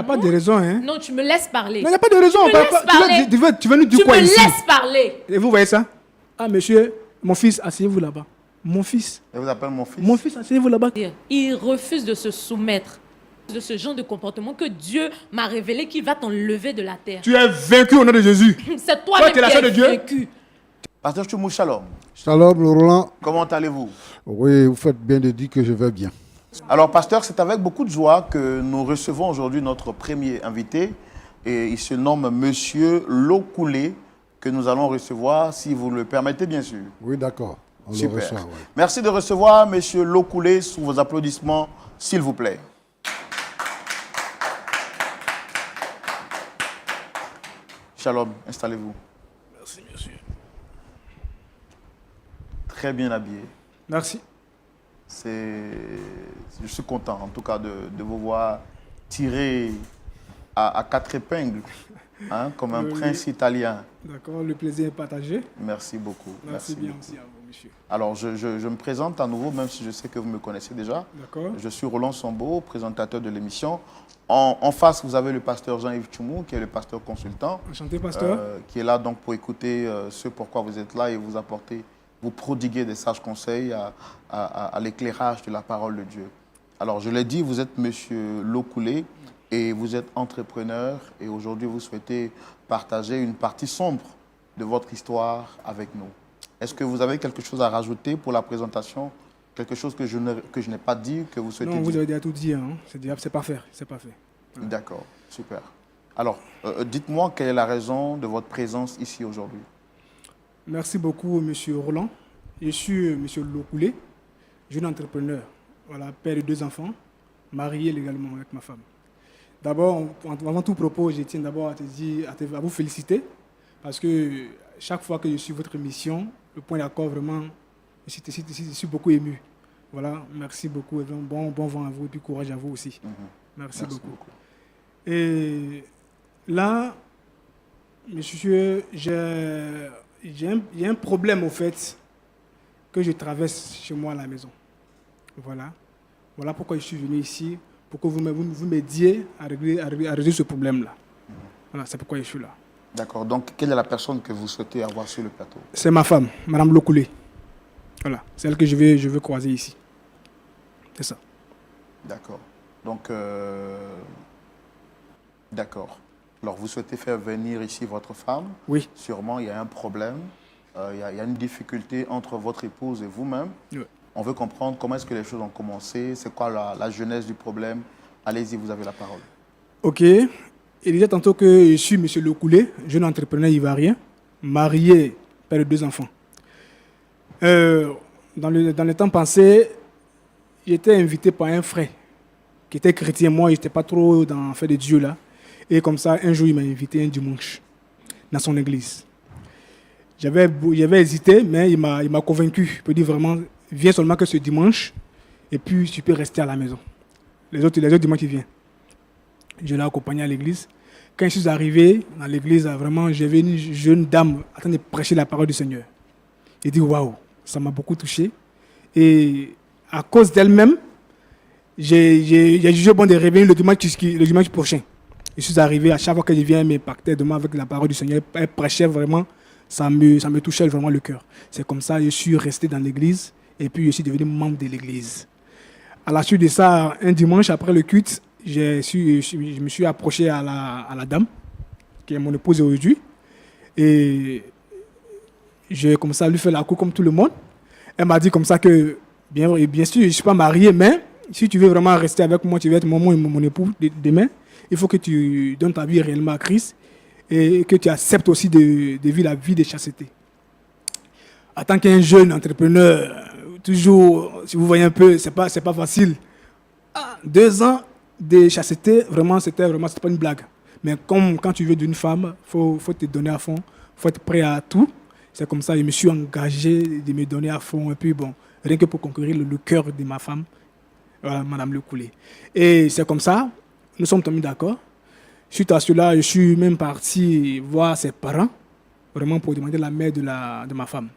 n'y a pas de raison, hein. Non, tu me laisses parler. Non, il n'y a pas de raison. Tu me laisses parler. Tu veux nous dire Tu quoi me ici? laisses parler. Et vous voyez ça? Ah, monsieur, mon fils, asseyez-vous là-bas. Mon fils. Elle vous appelle mon fils? Mon fils, asseyez-vous là-bas. Il refuse de se soumettre de ce genre de comportement que Dieu m'a révélé qu'il va t'enlever de la terre. Tu es vaincu au nom de Jésus. C'est toi-même tu es la qui sœur de es Dieu? vaincu. Pasteur Tchoumou, shalom. Shalom, Roland. Comment allez-vous? Oui, vous faites bien de dire que je vais bien. Alors, pasteur, c'est avec beaucoup de joie que nous recevons aujourd'hui notre premier invité. Et il se nomme Monsieur Lokoulé, que nous allons recevoir, si vous le permettez, bien sûr. Oui, d'accord. On le Super. reçoit, oui. Merci de recevoir Monsieur Lokoulé sous vos applaudissements, s'il vous plaît. Shalom, installez-vous. Merci, monsieur. Très bien habillé. Merci. Je suis content, en tout cas, de vous voir tirer à quatre épingles, hein, comme un prince italien. D'accord, le plaisir est partagé. Merci beaucoup. Merci bien beaucoup. aussi à vous, monsieur. Alors, je me présente à nouveau, même si je sais que vous me connaissez déjà. D'accord. Je suis Roland Sambo, présentateur de l'émission. En face, vous avez le pasteur Jean-Yves Tchoumou, qui est le pasteur consultant. Enchanté, pasteur. Qui est là donc pour écouter ce pourquoi vous êtes là et vous prodiguer des sages conseils à l'éclairage de la parole de Dieu. Alors, je l'ai dit, vous êtes monsieur Lokoulé et vous êtes entrepreneur et aujourd'hui, vous souhaitez partager une partie sombre de votre histoire avec nous. Est-ce que vous avez quelque chose à rajouter pour la présentation? Quelque chose que je n'ai pas dit, que vous souhaitez dire? Non, vous avez déjà tout dit. Hein. C'est pas fait. Voilà. D'accord, super. Alors, dites-moi quelle est la raison de votre présence ici aujourd'hui? Merci beaucoup, monsieur Roland. Je suis monsieur Lokoulé, jeune entrepreneur, voilà, père de 2 enfants, marié légalement avec ma femme. D'abord, avant tout propos, je tiens d'abord à vous féliciter parce que chaque fois que je suis votre émission, le point d'accord, vraiment, je suis beaucoup ému. Voilà, merci beaucoup. Bon vent à vous et puis courage à vous aussi. Merci beaucoup. Et là, monsieur, j'ai un problème au fait que je traverse chez moi à la maison. Voilà pourquoi je suis venu ici, pour que vous m'aidiez à résoudre ce problème-là. Voilà, c'est pourquoi je suis là. D'accord. Donc, quelle est la personne que vous souhaitez avoir sur le plateau? C'est ma femme, Madame Lokoulé. Voilà, c'est elle que je veux croiser ici. C'est ça. D'accord. Donc, d'accord. Alors, vous souhaitez faire venir ici votre femme? Oui. Sûrement, il y a un problème. Il y a une difficulté entre votre épouse et vous-même. Oui. On veut comprendre comment est-ce que les choses ont commencé, c'est quoi la genèse du problème. Allez-y, vous avez la parole. Ok. Il disait tantôt que je suis M. Lokoulé, jeune entrepreneur ivoirien, marié, père de 2 enfants. Dans le temps passé, j'étais invité par un frère qui était chrétien. Moi, je n'étais pas trop dans le fait de Dieu là. Et comme ça, un jour, il m'a invité un dimanche dans son église. J'avais hésité, mais il m'a convaincu. Il peut dire vraiment, viens seulement que ce dimanche, et puis tu peux rester à la maison. Les autres dimanches, tu viens. Je l'ai accompagné à l'église. Quand je suis arrivé dans l'église, vraiment, j'avais une jeune dame en train de prêcher la parole du Seigneur. J'ai dit, waouh, ça m'a beaucoup touché. Et à cause d'elle-même, j'ai jugé bon de revenir le dimanche prochain. Je suis arrivé, à chaque fois que je viens, elle m'impactait demain avec la parole du Seigneur. Elle prêchait vraiment, ça me touchait vraiment le cœur. C'est comme ça que je suis resté dans l'église et puis je suis devenu membre de l'église. À la suite de ça, un dimanche après le culte, je me suis approché à la dame, qui est mon épouse aujourd'hui. Et j'ai commencé à lui faire la cour comme tout le monde. Elle m'a dit comme ça que, bien sûr, je ne suis pas marié, mais si tu veux vraiment rester avec moi, tu vas être mon époux demain, il faut que tu donnes ta vie réellement à Christ et que tu acceptes aussi de vivre la vie de chasteté. En tant qu'un jeune entrepreneur, toujours, si vous voyez un peu, c'est pas facile. 2 ans de chasteté, c'était pas une blague. Mais comme quand tu veux d'une femme, faut te donner à fond, faut être prêt à tout. C'est comme ça que je me suis engagé de me donner à fond. Et puis bon, rien que pour conquérir le cœur de ma femme, voilà, Madame Lokoulé. Et c'est comme ça, nous sommes tombés d'accord. Suite à cela, je suis même parti voir ses parents, vraiment pour demander la mère de ma femme.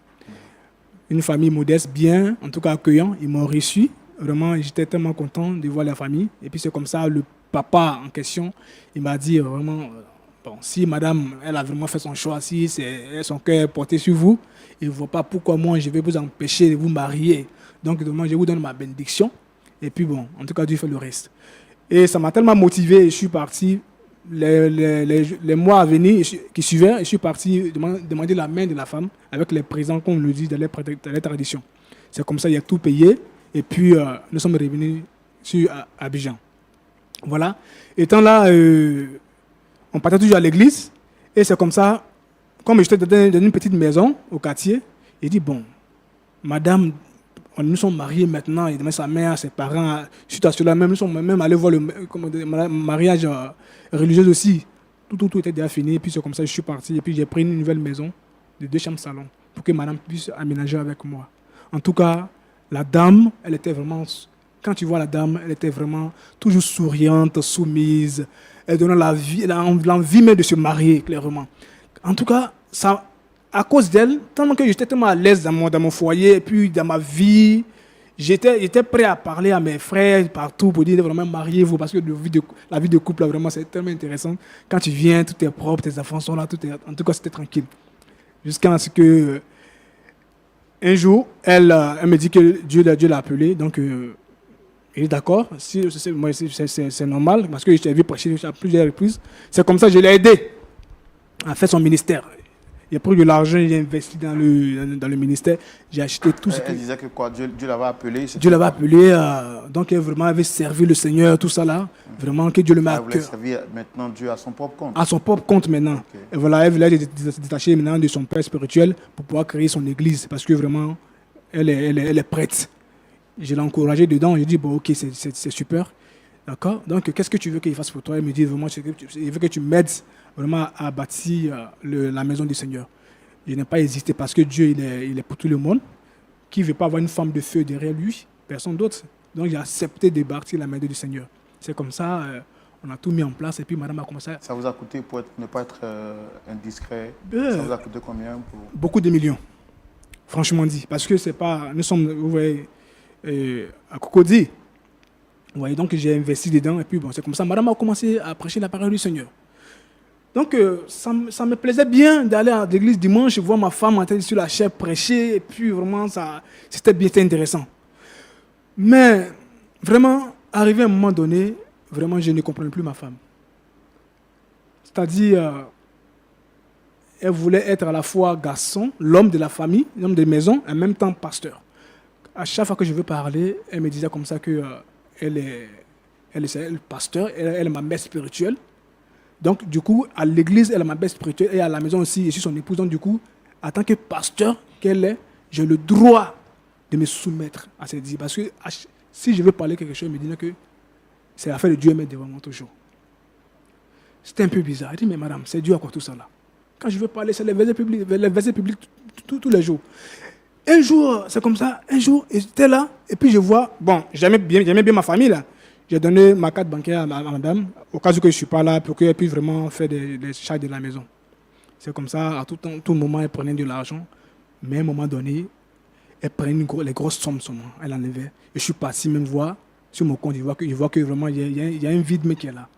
Une famille modeste, bien, en tout cas accueillant. Ils m'ont reçu. Vraiment, j'étais tellement content de voir la famille. Et puis c'est comme ça, papa en question, il m'a dit vraiment, bon, si madame, elle a vraiment fait son choix, si son cœur est porté sur vous, il ne voit pas pourquoi moi je vais vous empêcher de vous marier. Donc, moi, je vous donne ma bénédiction. Et puis bon, en tout cas, Dieu fait le reste. Et ça m'a tellement motivé, je suis parti. Les mois à venir qui suivaient, je suis parti demander la main de la femme avec les présents, comme on le dit dans les traditions. C'est comme ça, il y a tout payé. Et puis, nous sommes revenus sur Abidjan. Voilà. Étant là, on partait toujours à l'église. Et c'est comme ça, comme j'étais dans une petite maison au quartier, il dit, bon, madame, nous sommes mariés maintenant, il demande sa mère, ses parents, suite à cela même, nous sommes même allés voir le mariage religieux aussi. Tout était déjà fini, et puis c'est comme ça que je suis parti, et puis j'ai pris une nouvelle maison de 2 chambres salon pour que madame puisse aménager avec moi. En tout cas, la dame, elle était vraiment, quand tu vois la dame, elle était vraiment toujours souriante, soumise, elle donnait l'envie même de se marier, clairement. En tout cas, ça... À cause d'elle, tellement que j'étais tellement à l'aise dans mon foyer, et puis dans ma vie, j'étais prêt à parler à mes frères partout pour dire vraiment mariez-vous, parce que la vie de couple, là, vraiment, c'est tellement intéressant. Quand tu viens, tout est propre, tes enfants sont là, en tout cas, c'était tranquille. Jusqu'à ce que, un jour, elle me dit que Dieu l'a appelé, donc il est d'accord, c'est normal, parce que je t'ai vu prêcher à plusieurs reprises. C'est comme ça que je l'ai aidé à faire son ministère. J'ai pris de l'argent, j'ai investi dans le ministère, j'ai acheté tout ce Elle disait que quoi, Dieu l'avait appelé. Dieu l'avait appelé, donc elle vraiment avait servi le Seigneur, tout ça là. Vraiment que Dieu le met à Elle voulait cœur. servir maintenant Dieu à son propre compte. À son propre compte maintenant. Okay. Et voilà, elle voulait se détacher maintenant de son père spirituel pour pouvoir créer son église, parce que vraiment, elle est prête. Je l'ai encouragée dedans, j'ai dit, bon ok, c'est super. D'accord. Donc, qu'est-ce que tu veux qu'il fasse pour toi? Elle me dit vraiment, il veut que tu m'aides vraiment à bâtir la maison du Seigneur. Je n'ai pas hésité parce que Dieu, il est pour tout le monde. Qui ne veut pas avoir une femme de feu derrière lui? Personne d'autre. Donc, j'ai accepté de bâtir la maison du Seigneur. C'est comme ça, on a tout mis en place et puis madame a commencé à... Ça vous a coûté, ne pas être indiscret, ça vous a coûté combien Beaucoup de millions, franchement dit. Parce que c'est pas... Nous sommes, vous voyez, à Cocody. Vous voyez, donc j'ai investi dedans et puis bon, c'est comme ça. Madame a commencé à prêcher la parole du Seigneur. Donc ça me plaisait bien d'aller à l'église dimanche, voir ma femme en train sur la chair prêcher et puis vraiment, c'était bien, c'était intéressant. Mais vraiment, arrivé à un moment donné, vraiment, je ne comprenais plus ma femme. C'est-à-dire, elle voulait être à la fois garçon, l'homme de la famille, l'homme de maison, en même temps pasteur. À chaque fois que je veux parler, elle me disait comme ça que elle est pasteur, elle est ma mère spirituelle. Donc, du coup, à l'église, elle est ma mère spirituelle et à la maison aussi, je suis son épouse. Donc, du coup, en tant que pasteur qu'elle est, j'ai le droit de me soumettre à ses désirs. Parce que si je veux parler quelque chose, elle me dit que c'est l'affaire de Dieu, elle met devant moi toujours. C'était un peu bizarre. Elle dit, mais madame, c'est Dieu à quoi tout ça là? Quand je veux parler, c'est les versets publics tous les jours. Un jour, c'est comme ça, un jour, j'étais là, et puis je vois, bon, j'aimais bien ma famille là. J'ai donné ma carte bancaire à madame, au cas où je ne suis pas là, pour qu'elle puisse vraiment faire des charges de la maison. C'est comme ça, à tout moment, elle prenait de l'argent, mais à un moment donné, elle prenait les grosses sommes sur moi, elle enlevait. Et je suis parti même voir sur mon compte, je vois que vraiment, il y a un vide, mais qui est là.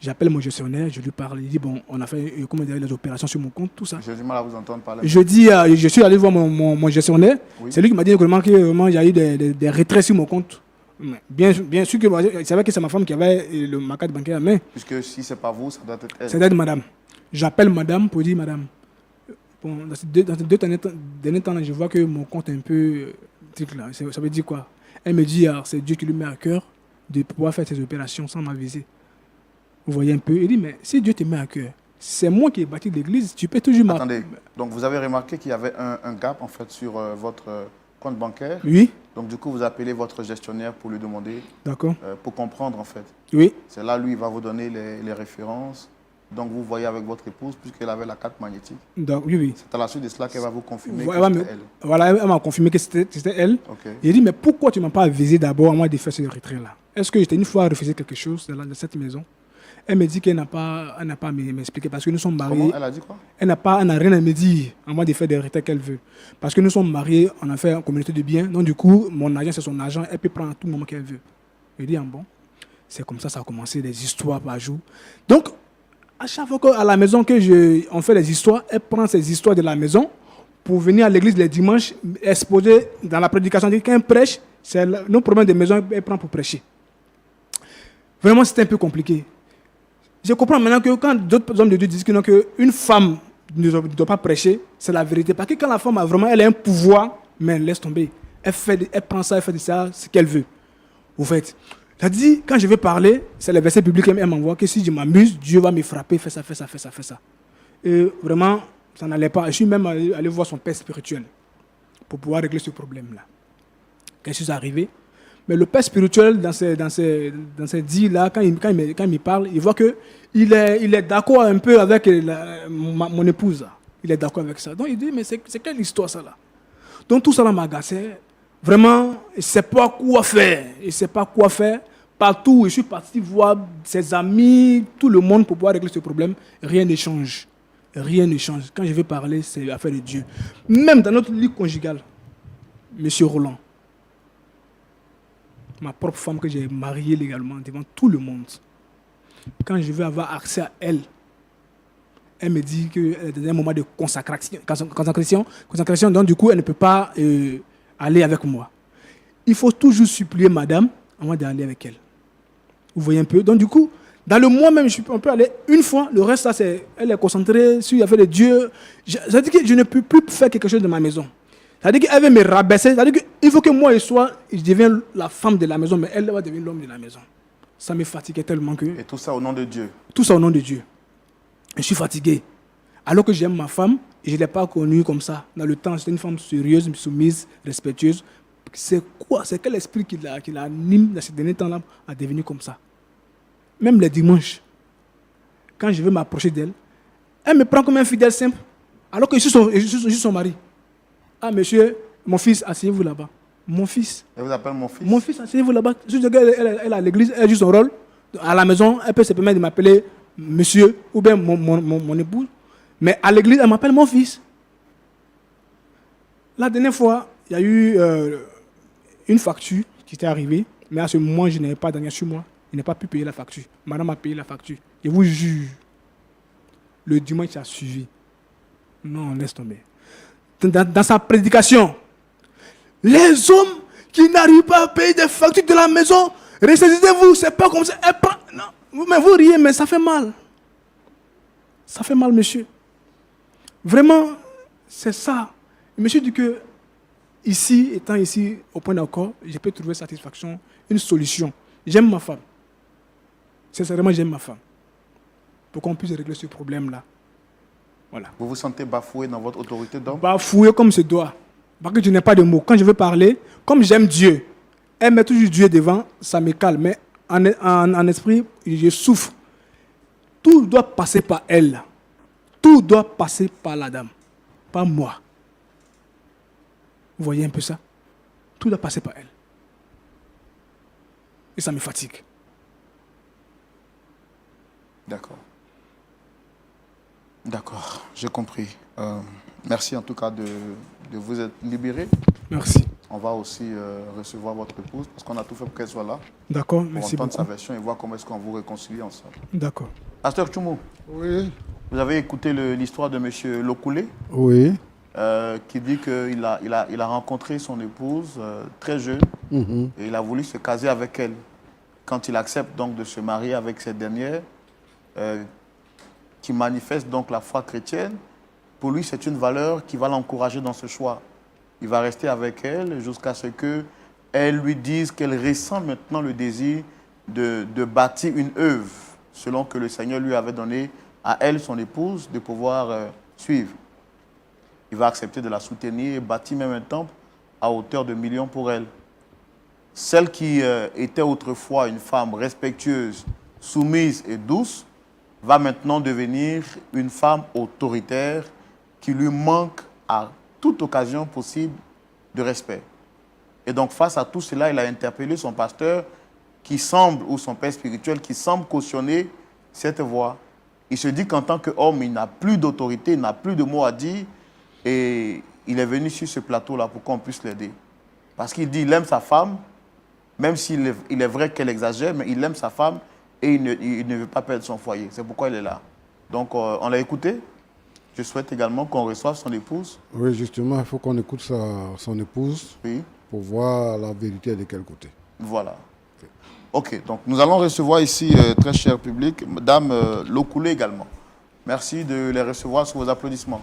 J'appelle mon gestionnaire, je lui parle, il dit, bon, on a fait les opérations sur mon compte, tout ça. J'ai du mal à vous entendre parler. Je suis allé voir mon gestionnaire, oui. C'est lui qui m'a dit vraiment il y a eu des retraits sur mon compte. Bien sûr que je savais que c'est ma femme qui avait ma carte bancaire à main. Puisque si ce n'est pas vous, ça doit être elle. Ça doit être madame. J'appelle madame pour dire, madame, bon, dans ces deux derniers temps, je vois que mon compte est un peu... Ça veut dire quoi? Elle me dit, c'est Dieu qui lui met à cœur de pouvoir faire ces opérations sans m'aviser. Vous voyez un peu? Il dit, mais si Dieu te met à cœur, c'est moi qui ai bâti l'église, tu peux toujours... Attendez, donc vous avez remarqué qu'il y avait un gap en fait sur votre compte bancaire? Oui. Donc du coup, vous appelez votre gestionnaire pour lui demander... D'accord. Pour comprendre en fait. Oui. C'est là, lui, il va vous donner les références. Donc vous voyez avec votre épouse, puisqu'elle avait la carte magnétique. Donc, oui. C'est à la suite de cela qu'elle va vous confirmer que c'était elle. Voilà, elle m'a confirmé que c'était elle. Okay. J'ai dit, mais pourquoi tu ne m'as pas avisé d'abord à moi de faire ce retrait-là? Est-ce que j'étais une fois refusé quelque chose de cette maison? Elle me dit qu'elle n'a pas à m'expliquer parce que nous sommes mariés. Comment? Elle a dit quoi? Elle n'a rien à me dire à moi de faire des retraits qu'elle veut. Parce que nous sommes mariés, on a fait une communauté de biens. Donc du coup, mon agent, c'est son agent. Elle peut prendre à tout moment qu'elle veut. Je dis, bon, C'est comme ça a commencé, des histoires par jour. Donc, à chaque fois qu'à la maison on fait des histoires, elle prend ces histoires de la maison pour venir à l'église les dimanches, exposer dans la prédication. Quand elle prêche, c'est nos problèmes de maison, elle prend pour prêcher. Vraiment, c'était un peu compliqué. Je comprends maintenant que quand d'autres hommes de Dieu disent qu'une femme ne doit pas prêcher, c'est la vérité. Parce que quand la femme a vraiment elle a un pouvoir, mais elle laisse tomber. Elle prend ça, elle fait de ça ce qu'elle veut. Vous faites. Elle dit, quand je vais parler, c'est le verset biblique qu'elle m'envoie, que si je m'amuse, Dieu va me frapper, fais ça, fais ça, fais ça, fais ça. Et vraiment, ça n'allait pas. Je suis même allé voir son père spirituel pour pouvoir régler ce problème-là. Quelque chose est arrivé. Mais le père spirituel, dans ces dits-là, quand il me parle, il voit qu'il est d'accord un peu avec mon épouse. Il est d'accord avec ça. Donc il dit, mais c'est quelle histoire ça là? Donc tout ça là m'agaçait. Vraiment, il ne sait pas quoi faire. Il ne sait pas quoi faire. Partout, je suis parti voir ses amis, tout le monde pour pouvoir régler ce problème. Rien ne change. Rien ne change. Quand je vais parler, c'est l'affaire de Dieu. Même dans notre lit conjugal, Monsieur Roland, ma propre femme que j'ai mariée légalement devant tout le monde, quand je veux avoir accès à elle, elle me dit qu'elle est dans un moment de consacration, donc du coup, elle ne peut pas aller avec moi. Il faut toujours supplier madame avant d'aller avec elle. Vous voyez un peu? Donc du coup, dans le mois même, on peut aller une fois, le reste, ça, elle est concentrée sur l'affaire de Dieu. Ça veut dire que je ne peux plus faire quelque chose de ma maison. Ça veut dire qu'elle veut me rabaisser. Ça veut dire qu'il faut que moi, je devienne la femme de la maison, mais elle va devenir l'homme de la maison. Ça me fatiguait tellement que... Et tout ça au nom de Dieu. Tout ça au nom de Dieu. Je suis fatigué. Alors que j'aime ma femme, et je ne l'ai pas connue comme ça. Dans le temps, c'était une femme sérieuse, soumise, respectueuse. C'est quoi? C'est quel esprit qui l'anime dans ces derniers temps-là à devenir comme ça? Même les dimanches, quand je veux m'approcher d'elle, elle me prend comme un fidèle simple, alors que je suis son mari. Ah, monsieur, mon fils, asseyez-vous là-bas. Mon fils. Elle vous appelle mon fils? Mon fils, asseyez-vous là-bas. Elle est à l'église, elle joue son rôle. À la maison, elle peut se permettre de m'appeler monsieur ou bien mon épouse. Mais à l'église, elle m'appelle mon fils. La dernière fois, il y a eu une facture qui était arrivée, mais à ce moment, je n'avais pas d'argent sur moi. Je n'ai pas pu payer la facture. Madame a payé la facture. Je vous jure, le dimanche qui a suivi. Non, laisse tomber. Dans sa prédication, les hommes qui n'arrivent pas à payer des factures de la maison, ressaisissez-vous, c'est pas comme ça. Non, mais vous riez, mais ça fait mal. Ça fait mal, monsieur. Vraiment, c'est ça. Je me suis dit que, ici, étant ici, au point d'accord, je peux trouver satisfaction, une solution. J'aime ma femme. Sincèrement, j'aime ma femme. Pour qu'on puisse régler ce problème-là. Voilà. Vous vous sentez bafoué dans votre autorité d'homme? Bafoué comme se doit. Parce que je n'ai pas de mots. Quand je veux parler, comme j'aime Dieu, elle met toujours Dieu devant, ça me calme. Mais en esprit, je souffre. Tout doit passer par elle. Tout doit passer par la dame. Pas moi. Vous voyez un peu ça? Tout doit passer par elle. Et ça me fatigue. D'accord. D'accord, j'ai compris. Merci en tout cas de vous être libéré. Merci. On va aussi recevoir votre épouse parce qu'on a tout fait pour qu'elle soit là. D'accord, pour merci entendre beaucoup. sa version et voir comment est-ce qu'on vous réconcilie ensemble. D'accord. Pasteur Tchoumou, Oui. vous avez écouté l'histoire de M. Lokoulé Oui. qui dit qu'il a rencontré son épouse très jeune et il a voulu se caser avec elle. Quand il accepte donc de se marier avec cette dernière, qui manifeste donc la foi chrétienne, pour lui c'est une valeur qui va l'encourager dans ce choix. Il va rester avec elle jusqu'à ce qu'elle lui dise qu'elle ressent maintenant le désir de bâtir une œuvre, selon que le Seigneur lui avait donné à elle, son épouse, de pouvoir suivre. Il va accepter de la soutenir et bâtir même un temple à hauteur de millions pour elle. Celle qui était autrefois une femme respectueuse, soumise et douce, va maintenant devenir une femme autoritaire qui lui manque à toute occasion possible de respect. Et donc face à tout cela, il a interpellé son pasteur qui semble, ou son père spirituel, qui semble cautionner cette voie. Il se dit qu'en tant qu'homme, il n'a plus d'autorité, il n'a plus de mots à dire et il est venu sur ce plateau-là pour qu'on puisse l'aider. Parce qu'il dit qu'il aime sa femme, Même il est vrai qu'elle exagère, mais il aime sa femme et il ne veut pas perdre son foyer. C'est pourquoi il est là. Donc, on l'a écouté. Je souhaite également qu'on reçoive son épouse. Oui, justement, il faut qu'on écoute son épouse Oui, pour voir la vérité de quel côté. voilà. OK, donc nous allons recevoir ici, très cher public, Madame Lokoulé également. Merci de les recevoir sous vos applaudissements.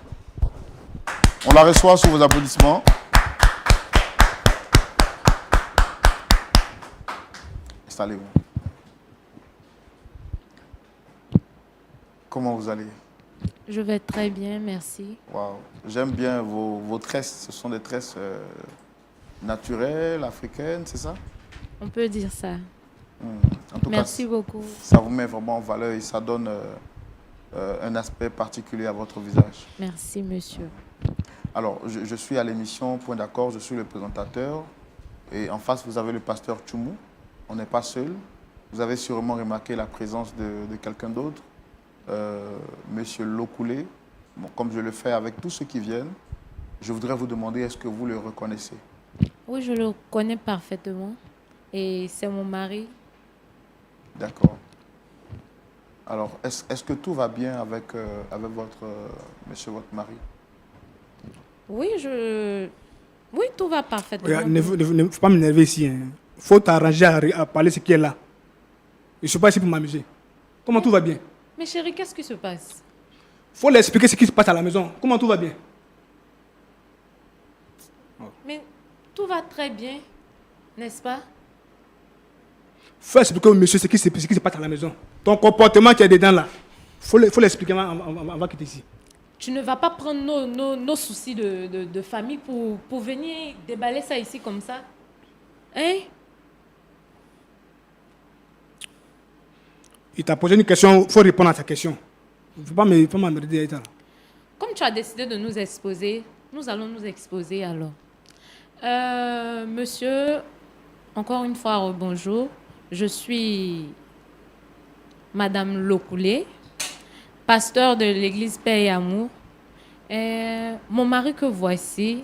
On la reçoit sous vos applaudissements. Installez-vous. Comment vous allez? Je vais très bien, merci. Waouh. J'aime bien vos tresses. Ce sont des tresses naturelles, africaines, c'est ça? On peut dire ça. En tout Merci cas, beaucoup. ça vous met vraiment en valeur et ça donne un aspect particulier à votre visage. Merci, monsieur. Alors, je suis à l'émission Point d'accord, je suis le présentateur. Et en face, vous avez le pasteur Tchoumou. On n'est pas seul. Vous avez sûrement remarqué la présence de quelqu'un d'autre, Monsieur Lokoulé. Bon, comme je le fais avec tous ceux qui viennent, je voudrais vous demander, est-ce que vous le reconnaissez? Oui, je le connais parfaitement. Et c'est mon mari. D'accord. Alors, est-ce que tout va bien avec monsieur, votre mari? Oui, oui, tout va parfaitement. Regarde, ne faut pas m'énerver ici. Il faut t'arranger à parler ce qui est là. Je ne suis pas ici pour m'amuser. Comment tout va bien? Mais chérie, qu'est-ce qui se passe? Il faut leur expliquer ce qui se passe à la maison. Comment tout va bien? Mais tout va très bien, n'est-ce pas? Il faut expliquer au monsieur ce qui se passe à la maison. Ton comportement qui est dedans là. Il faut l'expliquer avant quitter ici. Tu ne vas pas prendre nos soucis de famille pour venir déballer ça ici comme ça? Hein? Il t'a posé une question, il faut répondre à ta question. Il ne faut pas m'emmerder. Comme tu as décidé de nous exposer, nous allons nous exposer alors. Monsieur, encore une fois, bonjour. Je suis Madame Lokoulé, pasteur de l'église Paix et Amour. Mon mari que voici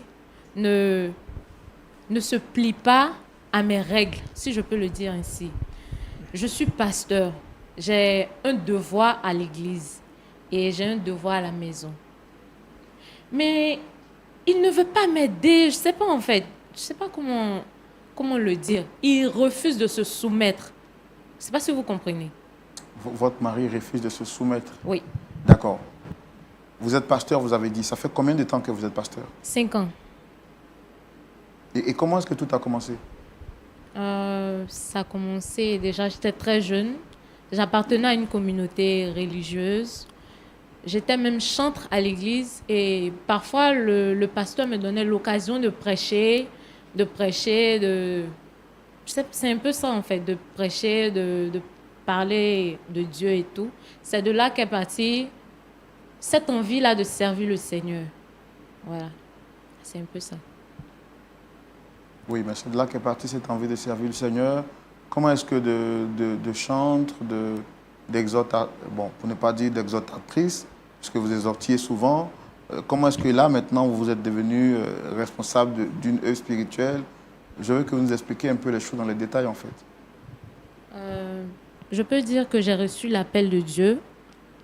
ne se plie pas à mes règles, si je peux le dire ainsi. Je suis pasteur. J'ai un devoir à l'église et j'ai un devoir à la maison. Mais il ne veut pas m'aider. Je ne sais pas en fait. Je ne sais pas comment le dire. Il refuse de se soumettre. Je ne sais pas si vous comprenez. Votre mari refuse de se soumettre? Oui. D'accord. Vous êtes pasteur, vous avez dit. Ça fait combien de temps que vous êtes pasteur? 5 ans. Et comment est-ce que tout a commencé? Ça a commencé déjà, j'étais très jeune. J'appartenais à une communauté religieuse. J'étais même chantre à l'église et parfois le pasteur me donnait l'occasion de prêcher, c'est un peu ça en fait, de prêcher, de parler de Dieu et tout. C'est de là qu'est partie cette envie-là de servir le Seigneur. Voilà, c'est un peu ça. Oui, mais c'est de là qu'est partie cette envie de servir le Seigneur. Comment est-ce que de chantre, bon, pour ne pas dire d'exhortatrice, puisque vous exhortiez souvent, comment est-ce que là, maintenant, vous êtes devenu responsable d'une œuvre spirituelle? Je veux que vous nous expliquiez un peu les choses dans les détails, en fait. Je peux dire que j'ai reçu l'appel de Dieu,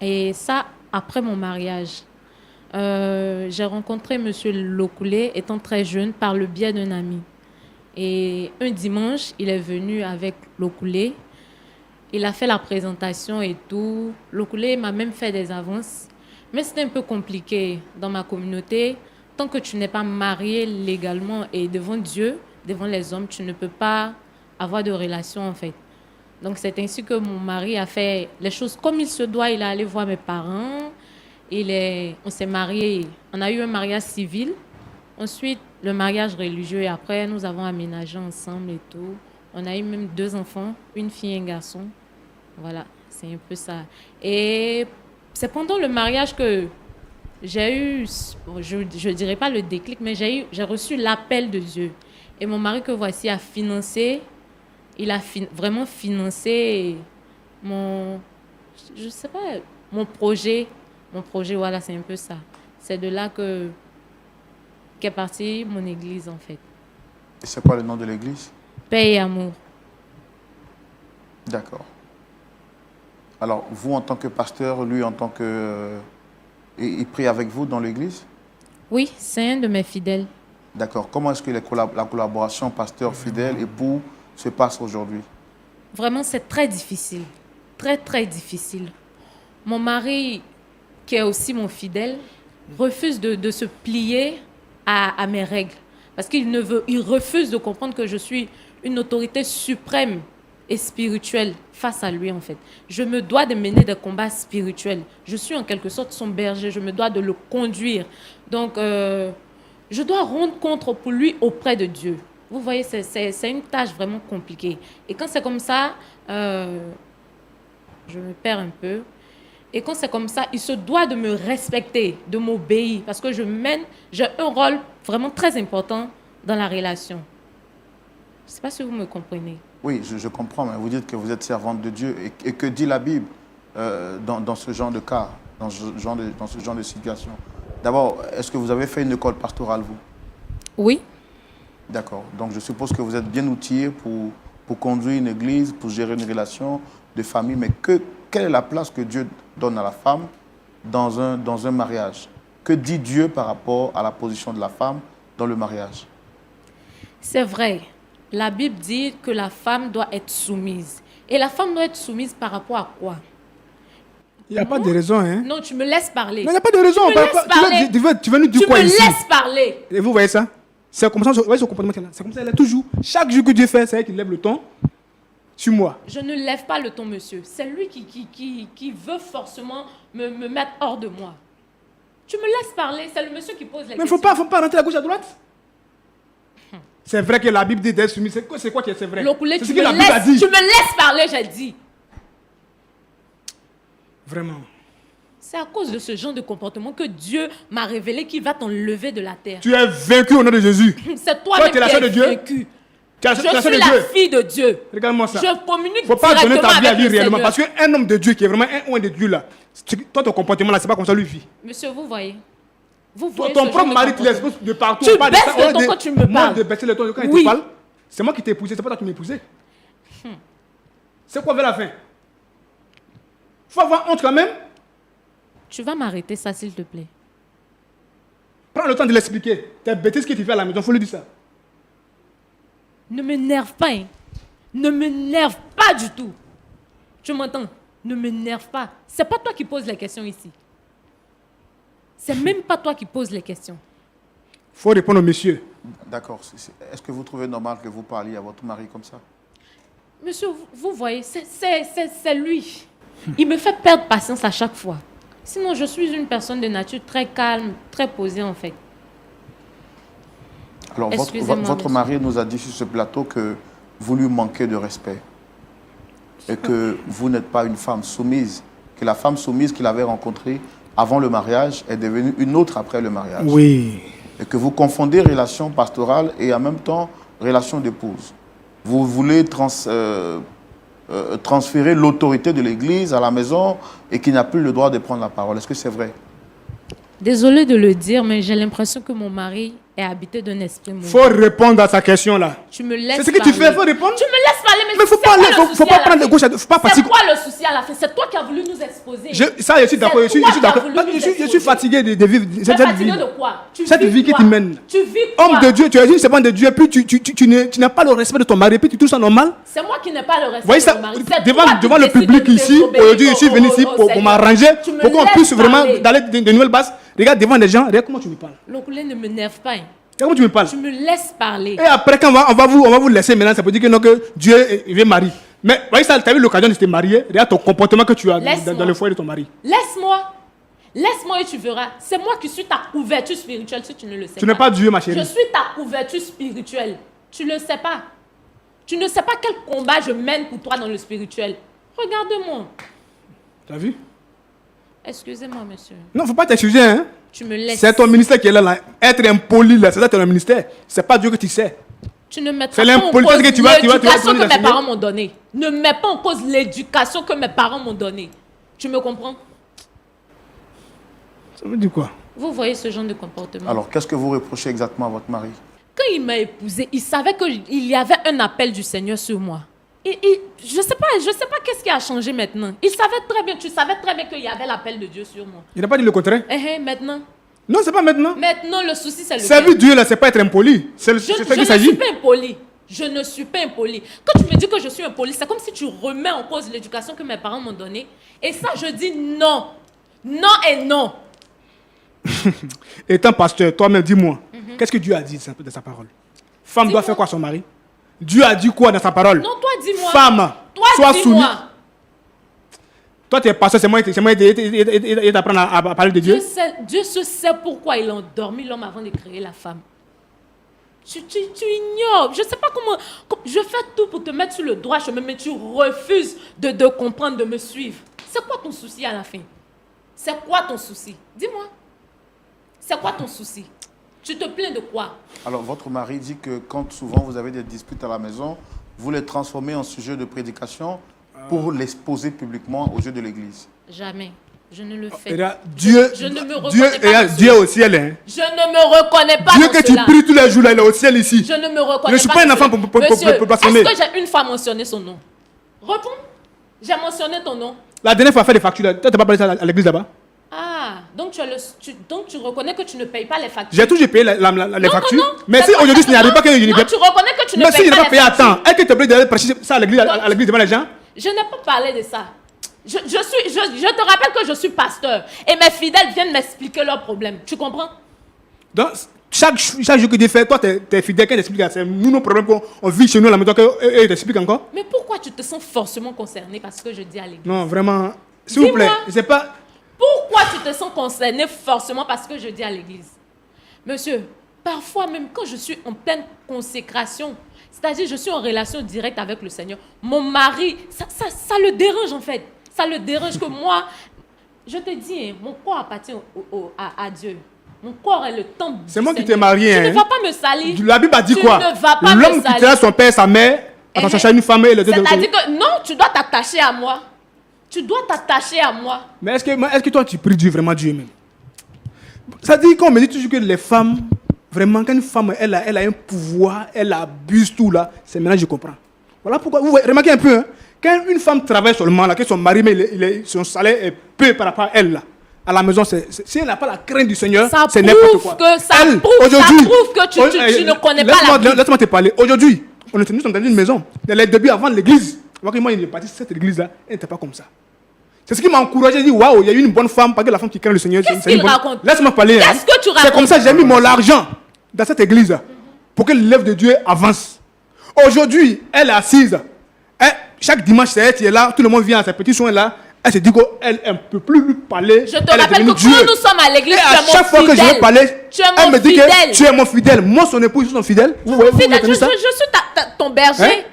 et ça, après mon mariage. J'ai rencontré M. Lokoulé, étant très jeune, par le biais d'un ami. Et un dimanche, il est venu avec Lokoulé. Il a fait la présentation et tout. Lokoulé m'a même fait des avances. Mais c'était un peu compliqué dans ma communauté. Tant que tu n'es pas marié légalement et devant Dieu, devant les hommes, tu ne peux pas avoir de relation en fait. Donc c'est ainsi que mon mari a fait les choses comme il se doit. Il est allé voir mes parents. On s'est mariés. On a eu un mariage civil. Ensuite, le mariage religieux. Et après, nous avons aménagé ensemble et tout. On a eu même 2 enfants, une fille et un garçon. Voilà, c'est un peu ça. Et c'est pendant le mariage que j'ai eu, je ne dirais pas le déclic, mais j'ai reçu l'appel de Dieu. Et mon mari que voici a financé, il a vraiment financé je sais pas, mon projet. Mon projet, voilà, c'est un peu ça. C'est de là qu'est partie mon église, en fait. Et c'est quoi le nom de l'église? Paix et Amour. D'accord. Alors, vous, en tant que pasteur, lui, en tant que... il prie avec vous dans l'église? Oui, c'est un de mes fidèles. D'accord. Comment est-ce que la collaboration pasteur fidèle époux se passe aujourd'hui? Vraiment, c'est très difficile. Très, très difficile. Mon mari, qui est aussi mon fidèle, refuse de se plier à mes règles. Parce il refuse de comprendre que je suis une autorité suprême et spirituelle face à lui, en fait. Je me dois de mener des combats spirituels. Je suis en quelque sorte son berger. Je me dois de le conduire. Donc, je dois rendre compte pour lui auprès de Dieu. Vous voyez, c'est une tâche vraiment compliquée. Et quand c'est comme ça, je me perds un peu. Et quand c'est comme ça, il se doit de me respecter, de m'obéir. Parce que j'ai un rôle vraiment très important dans la relation. Je ne sais pas si vous me comprenez. Oui, je comprends, mais vous dites que vous êtes servante de Dieu. Et que dit la Bible dans ce genre de cas, dans ce genre de situation? D'abord, est-ce que vous avez fait une école pastorale, vous? Oui. D'accord. Donc, je suppose que vous êtes bien outillé pour conduire une église, pour gérer une relation de famille. Mais quelle est la place que Dieu donne à la femme dans un mariage? Que dit Dieu par rapport à la position de la femme dans le mariage? C'est vrai. La Bible dit que la femme doit être soumise. Et la femme doit être soumise par rapport à quoi? Il n'y a pas de raison, hein? Non, tu me laisses parler. Mais il n'y a pas de raison. Tu veux nous dire Tu quoi me ici? laisses parler. Et vous voyez ça? C'est comme ça, vous voyez ce comportement qu'elle a. C'est comme ça, elle est toujours. Chaque jour que Dieu fait, c'est elle qui lève le ton sur moi. Je ne lève pas le ton, monsieur. C'est lui qui veut forcément me mettre hors de moi. Tu me laisses parler. C'est le monsieur qui pose les Mais il questions. ne faut pas rentrer à gauche, à droite. C'est vrai que la Bible dit d'être soumis. C'est quoi qui est vrai? Lokoulé, C'est tu ce que la me Bible a dit. laisses parler, j'ai dit. Vraiment. C'est à cause de ce genre de comportement que Dieu m'a révélé qu'il va t'enlever de la terre. Tu es vaincu au nom de Jésus. C'est toi-même tu es la qui sœur de es Dieu. vaincu. Tu es Je la sœur suis de la Dieu. fille de Dieu. Regarde-moi ça. Je communique Faut pas donner directement ta vie à avec lui le réellement. Seigneur. Parce qu'un homme de Dieu qui est vraiment un oint de Dieu là, toi ton comportement là, c'est pas comme ça lui vit. Monsieur, vous voyez. Vous voyez Ton ce propre genre mari de te laisse comportement. de partout. Tu on parle de baisses ça. le ton quand tu me Moi, parles. de baisser le ton quand il Oui. te parle, c'est moi qui t'ai épousé, c'est pas toi qui m'as épousé. C'est quoi vers la fin? Faut avoir honte quand même. Tu vas m'arrêter ça, s'il te plaît. Prends le temps de l'expliquer. Tes bêtises que tu fais à la maison, faut lui dire ça. Ne m'énerve pas, hein. Ne m'énerve pas du tout. Tu m'entends? Ne m'énerve pas. C'est pas toi qui poses les questions ici. C'est même pas toi qui poses les questions. Faut répondre au monsieur. D'accord. Est-ce que vous trouvez normal que vous parliez à votre mari comme ça? Monsieur, vous voyez, c'est lui. Il me fait perdre patience à chaque fois. Sinon, je suis une personne de nature très calme, très posée en fait. Alors, Excusez-moi, votre monsieur. mari nous a dit sur ce plateau que vous lui manquez de respect et que vous n'êtes pas une femme soumise, que la femme soumise qu'il avait rencontrée avant le mariage est devenue une autre après le mariage. Oui. Et que vous confondez relation pastorale et en même temps relation d'épouse. Vous voulez transférer l'autorité de l'Église à la maison et qu'il n'a plus le droit de prendre la parole. Est-ce que c'est vrai? Désolée de le dire, mais j'ai l'impression que mon mari est habité d'un esprit mauvais. Faut répondre à sa question là. Tu me laisses C'est ce que tu parler. fais, faut répondre. Tu me laisses parler, mais Mais faut c'est pas quoi aller, le faut souci pas à la prendre de fin? gauche à droite, faut pas C'est fatiguer. quoi le souci à la fin? C'est toi qui as voulu nous exposer. Ça, je suis d'accord, je suis C'est toi d'accord. qui as voulu nous Je suis exposer. fatigué de vivre Tu es cette fatigué vie. de quoi? Cette vie qui quoi? te mène. Tu vis quoi? Homme de Dieu, tu es une servante de Dieu, puis tu n'as pas le respect de ton mari, puis tu trouves ça normal. C'est moi qui n'ai pas le respect Vous voyez de ça, mon mari. C'est devant toi qui le décides public de ici, désobéir aujourd'hui, je suis venu ici au pour Seigneur. m'arranger, Tu me pour qu'on laisses puisse vraiment parler. d'aller de nouvelles bases. Regarde devant des gens, regarde comment tu me parles. Lokoulé, ne m'énerve pas. Hein. Regarde comment tu me parles. Tu me laisses parler. Et après, quand on va vous laisser maintenant, ça veut dire que, non, que Dieu veut marier. Mais vous voyez ça, tu as eu l'occasion de te marier, regarde ton comportement que tu as Laisse-moi. dans le foyer de ton mari. Laisse-moi. Laisse-moi et tu verras. C'est moi qui suis ta couverture spirituelle si tu ne le sais pas. Tu n'es pas Dieu, ma Je chérie. suis ta couverture spirituelle. Tu ne le sais pas. Tu ne sais pas quel combat je mène pour toi dans le spirituel. Regarde-moi. Tu as vu? Excusez-moi, monsieur. Non, faut pas t'excuser, hein. Tu me laisses. C'est ton ministère qui est là. Être impoli, là, c'est ça ton ministère. C'est pas Dieu que tu sais. Tu ne mettras C'est pas en l'impolitesse cause que tu vas l'éducation que mes enseigner. parents m'ont donnée. Ne mets pas en cause l'éducation que mes parents m'ont donnée. Tu me comprends? Ça veut dire quoi? Vous voyez ce genre de comportement. Alors, qu'est-ce que vous reprochez exactement à votre mari? Quand il m'a épousée, il savait qu'il y avait un appel du Seigneur sur moi. je sais pas qu'est-ce qui a changé maintenant. Il savait très bien, tu savais très bien qu'il y avait l'appel de Dieu sur moi. Il n'a pas dit le contraire. Maintenant. Non, c'est pas maintenant. Maintenant, le souci, c'est le Servir Dieu, là, c'est pas être impoli. C'est Je ça qu'il ne suis s'agit. pas impoli. Je ne suis pas impoli. Quand tu me dis que je suis impoli, c'est comme si tu remets en cause l'éducation que mes parents m'ont donnée. Et ça, je dis non. Non et non. Étant pasteur, toi-même, dis-moi, qu'est-ce que Dieu a dit de sa parole? Femme doit faire quoi à son mari? Dieu a dit quoi dans sa parole? Non, toi, dis-moi. Femme, Toi, sois dis-moi. soumise. Toi, tu es pasteur, c'est moi qui t'apprendre à parler de Dieu. Dieu se sait pourquoi il a endormi l'homme avant de créer la femme. Tu ignores. Je ne sais pas comment. Je fais tout pour te mettre sur le droit chemin, mais tu refuses de comprendre, de me suivre. C'est quoi ton souci à la fin? C'est quoi ton souci? Dis-moi. C'est quoi ton souci? Tu te plains de quoi? Alors, votre mari dit que quand souvent vous avez des disputes à la maison, vous les transformez en sujet de prédication pour les poser publiquement aux yeux de l'Église. Jamais. Je ne le fais Et pas. là, Dieu, Je ne me reconnais Dieu, pas et là, dans Dieu est au ciel. Hein. Je ne me reconnais pas Dieu dans que tu cela. pries tous les jours, là, il est au ciel ici. Je ne me reconnais pas. Je ne suis pas un dans enfant cela. pour Monsieur, blasphémer. est-ce que j'ai une fois mentionné son nom? Réponds. J'ai mentionné ton nom. La dernière fois, faire des factures, toi, tu n'as pas parlé ça à l'église là-bas? Ah, donc tu reconnais que tu ne payes pas les factures. J'ai toujours payé les Non, factures. non, non. Mais C'est si pas aujourd'hui, ça. ce n'y arrive pas que je Non, tu reconnais que tu ne mais si payes je n'ai pas pas les payé à factures. temps, est-ce que tu as plaît d'aller prêcher ça à l'église devant les gens? Je n'ai pas parlé de ça. Je te rappelle que je suis pasteur. Et mes fidèles viennent m'expliquer leurs problèmes. Tu comprends? Donc, chaque jour que tu fais, toi, tu es fidèle, quand tu expliques, c'est nous nos problèmes qu'on vit chez nous à la maison, et t'expliques encore? Mais pourquoi tu te sens forcément concerné parce que je dis à l'église? Non, vraiment, s'il vous plaît, Dis-moi. je sais pas. Pourquoi tu te sens concerné forcément parce que je dis à l'église? Monsieur, parfois même quand je suis en pleine consécration, c'est-à-dire je suis en relation directe avec le Seigneur, mon mari, ça le dérange en fait. Ça le dérange que moi, je te dis, hein, mon corps appartient à Dieu. Mon corps est le temple. C'est moi qui t'ai marié. Tu hein. ne vas pas me salir. La Bible a dit Tu quoi? ne vas pas me L'homme qui salir. tient son père et sa mère, en cherchant une femme et le deux de C'est-à-dire que non, tu dois t'attacher à moi. Tu dois t'attacher à moi. Mais est-ce que toi, tu pries Dieu, vraiment Dieu même? Ça dit qu'on me dit toujours que les femmes, vraiment, quand une femme, elle a un pouvoir, elle abuse tout là, c'est maintenant que je comprends. Voilà pourquoi, vous remarquez un peu, hein, quand une femme travaille seulement, là, que son mari, mais son salaire est peu par rapport à elle, là, à la maison, si elle n'a pas la crainte du Seigneur, Ça c'est n'importe prouve quoi. que ça Elle, prouve aujourd'hui, que tu ne connais pas la Bible. Laisse-moi te parler. Aujourd'hui, nous sommes dans une maison. Dans les débuts avant l'église, moi, il est parti cette église-là, elle n'était pas comme ça. C'est ce qui m'a encouragé, j'ai dit, waouh, il y a eu une bonne femme, parce que la femme qui craint le Seigneur, Qu'est-ce c'est une qu'il bonne... raconte? Laisse-moi parler. Qu'est-ce que tu C'est racontes? comme ça que j'ai mis mon argent dans cette église pour que l'œuvre de Dieu avance. Aujourd'hui, elle est assise. Chaque dimanche, c'est elle qui est là, tout le monde vient à ses petits soins là. Elle se dit qu'elle ne peut plus lui parler. Je te Elle est rappelle devenue que Dieu. quand nous sommes à l'église, Et tu à es mon chaque fois que je fidèle. vais parler, Tu es elle mon me dit fidèle. que tu es mon fidèle. Moi, son époux, ils sont fidèles. Vous voyez, vous Fidèle, retenez ça? je suis ton berger. Hein?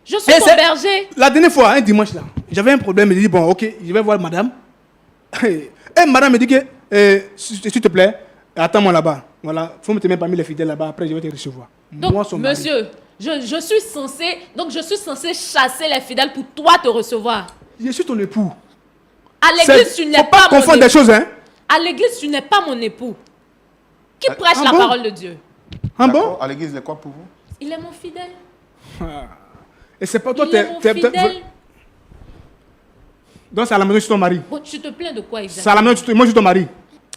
Je suis Et ton c'est- berger. La dernière fois, un dimanche là, j'avais un problème. Je dis bon, ok, je vais voir madame. Et madame me dit que, s'il te plaît, attends-moi là-bas. Voilà, faut me tenir parmi les fidèles là-bas. Après, je vais te recevoir. Donc, Moi, son mari. monsieur, je suis censé chasser les fidèles pour toi te recevoir. Je suis ton époux. À l'église, tu n'es Faut pas pas mon confondre époux. des choses, hein. À l'église, tu n'es pas mon époux. Qui prêche ah la bon? parole de Dieu? Ah D'accord. bon? À l'église, il est quoi pour vous? Il est mon fidèle. Et c'est pas toi, Il est mon fidèle. Donc c'est à la maison, je suis ton mari. Bon, tu te plains de quoi C'est exactement? à la maison, moi je suis ton mari.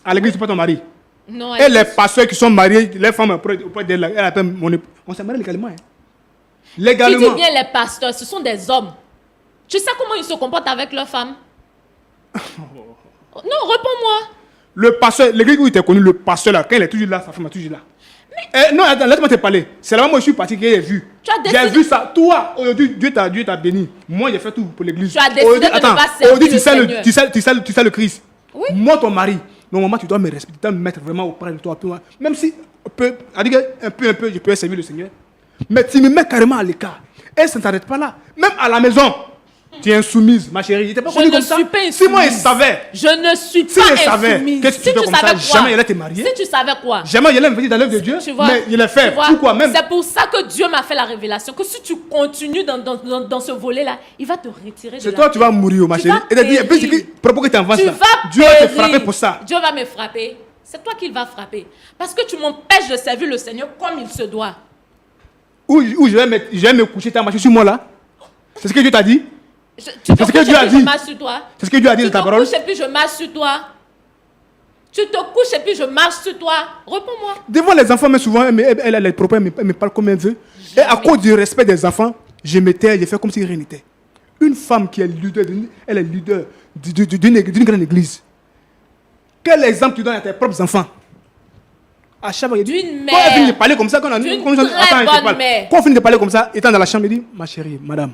À l'église, je suis pas ton mari. Non, Et les pasteurs qui sont mariés, les femmes auprès d'elle, elle appelle mon époux. On s'est marié légalement. Hein. Tu Légalement. dis bien les pasteurs, ce sont des hommes. Tu sais comment ils se comportent avec leurs femmes? Non, réponds-moi. Le pasteur, l'église où il était connu, le pasteur là, quand il est toujours là, sa femme est toujours là. Non, attends, laisse-moi te parler. C'est là-bas moi je suis parti que j'ai vu. Tu as J'ai décidé- vu ça. Toi, aujourd'hui, Dieu t'a béni. Moi, j'ai fait tout pour l'église. Tu as décidé Aujourd'hui, de ne attends, pas servir aujourd'hui, le Seigneur. tu sais le Christ. Oui. Moi, ton mari, normalement, tu dois me respecter, tu dois me mettre vraiment auprès de toi. Même si, un peu, je peux servir le Seigneur. Mais tu me mets carrément à l'écart. Et ça ne s'arrête pas là. Même à la maison, tu es insoumise, ma chérie. Il n'était pas Je connu ne comme ça. suis pas Si moi, il insoumise. savait. Je ne suis Si pas je savais insoumise. que tu fais comme ça, jamais il allait te marier. Si tu savais quoi? Jamais il allait me venir dans l'œuvre de Dieu. Tu vois, Mais il l'a fait. tu vois, Pourquoi même? C'est pour ça que Dieu m'a fait la révélation. Que si tu continues dans ce volet-là, il va te retirer de C'est la toi, tu vas mourir, ma Tu chérie. vas Et t'as dit, un peu, c'est périr. que, propos que tu avances Tu là. vas Dieu va te périr. frapper pour ça. Dieu va me frapper. C'est toi qu'il va frapper. Parce que tu m'empêches de servir le Seigneur comme il se doit. Où je vais me coucher, ta marché sur moi là. C'est ce que Dieu t'a dit? Tu te C'est ce que couches Dieu et a puis dit. je marche sur toi. C'est ce que Dieu a dit Tu dans ta te parole? couches et puis je marche sur toi. Tu te couches et puis je marche sur toi. Réponds-moi. Devant les enfants, mais souvent, elle a les propos, elle me parle comme elle veut. Et à cause du respect des enfants, je me tais, je fais comme si rien n'était. Une femme qui est leader, elle est leader d'une grande église. Quel exemple tu donnes à tes propres enfants? À chaque fois, D'une quand elle finit de mère. parler comme ça, quand D'une on très attends, bonne je te parle. mère. Quand on finit de parler comme ça, étant dans la chambre, il dit, ma chérie, madame,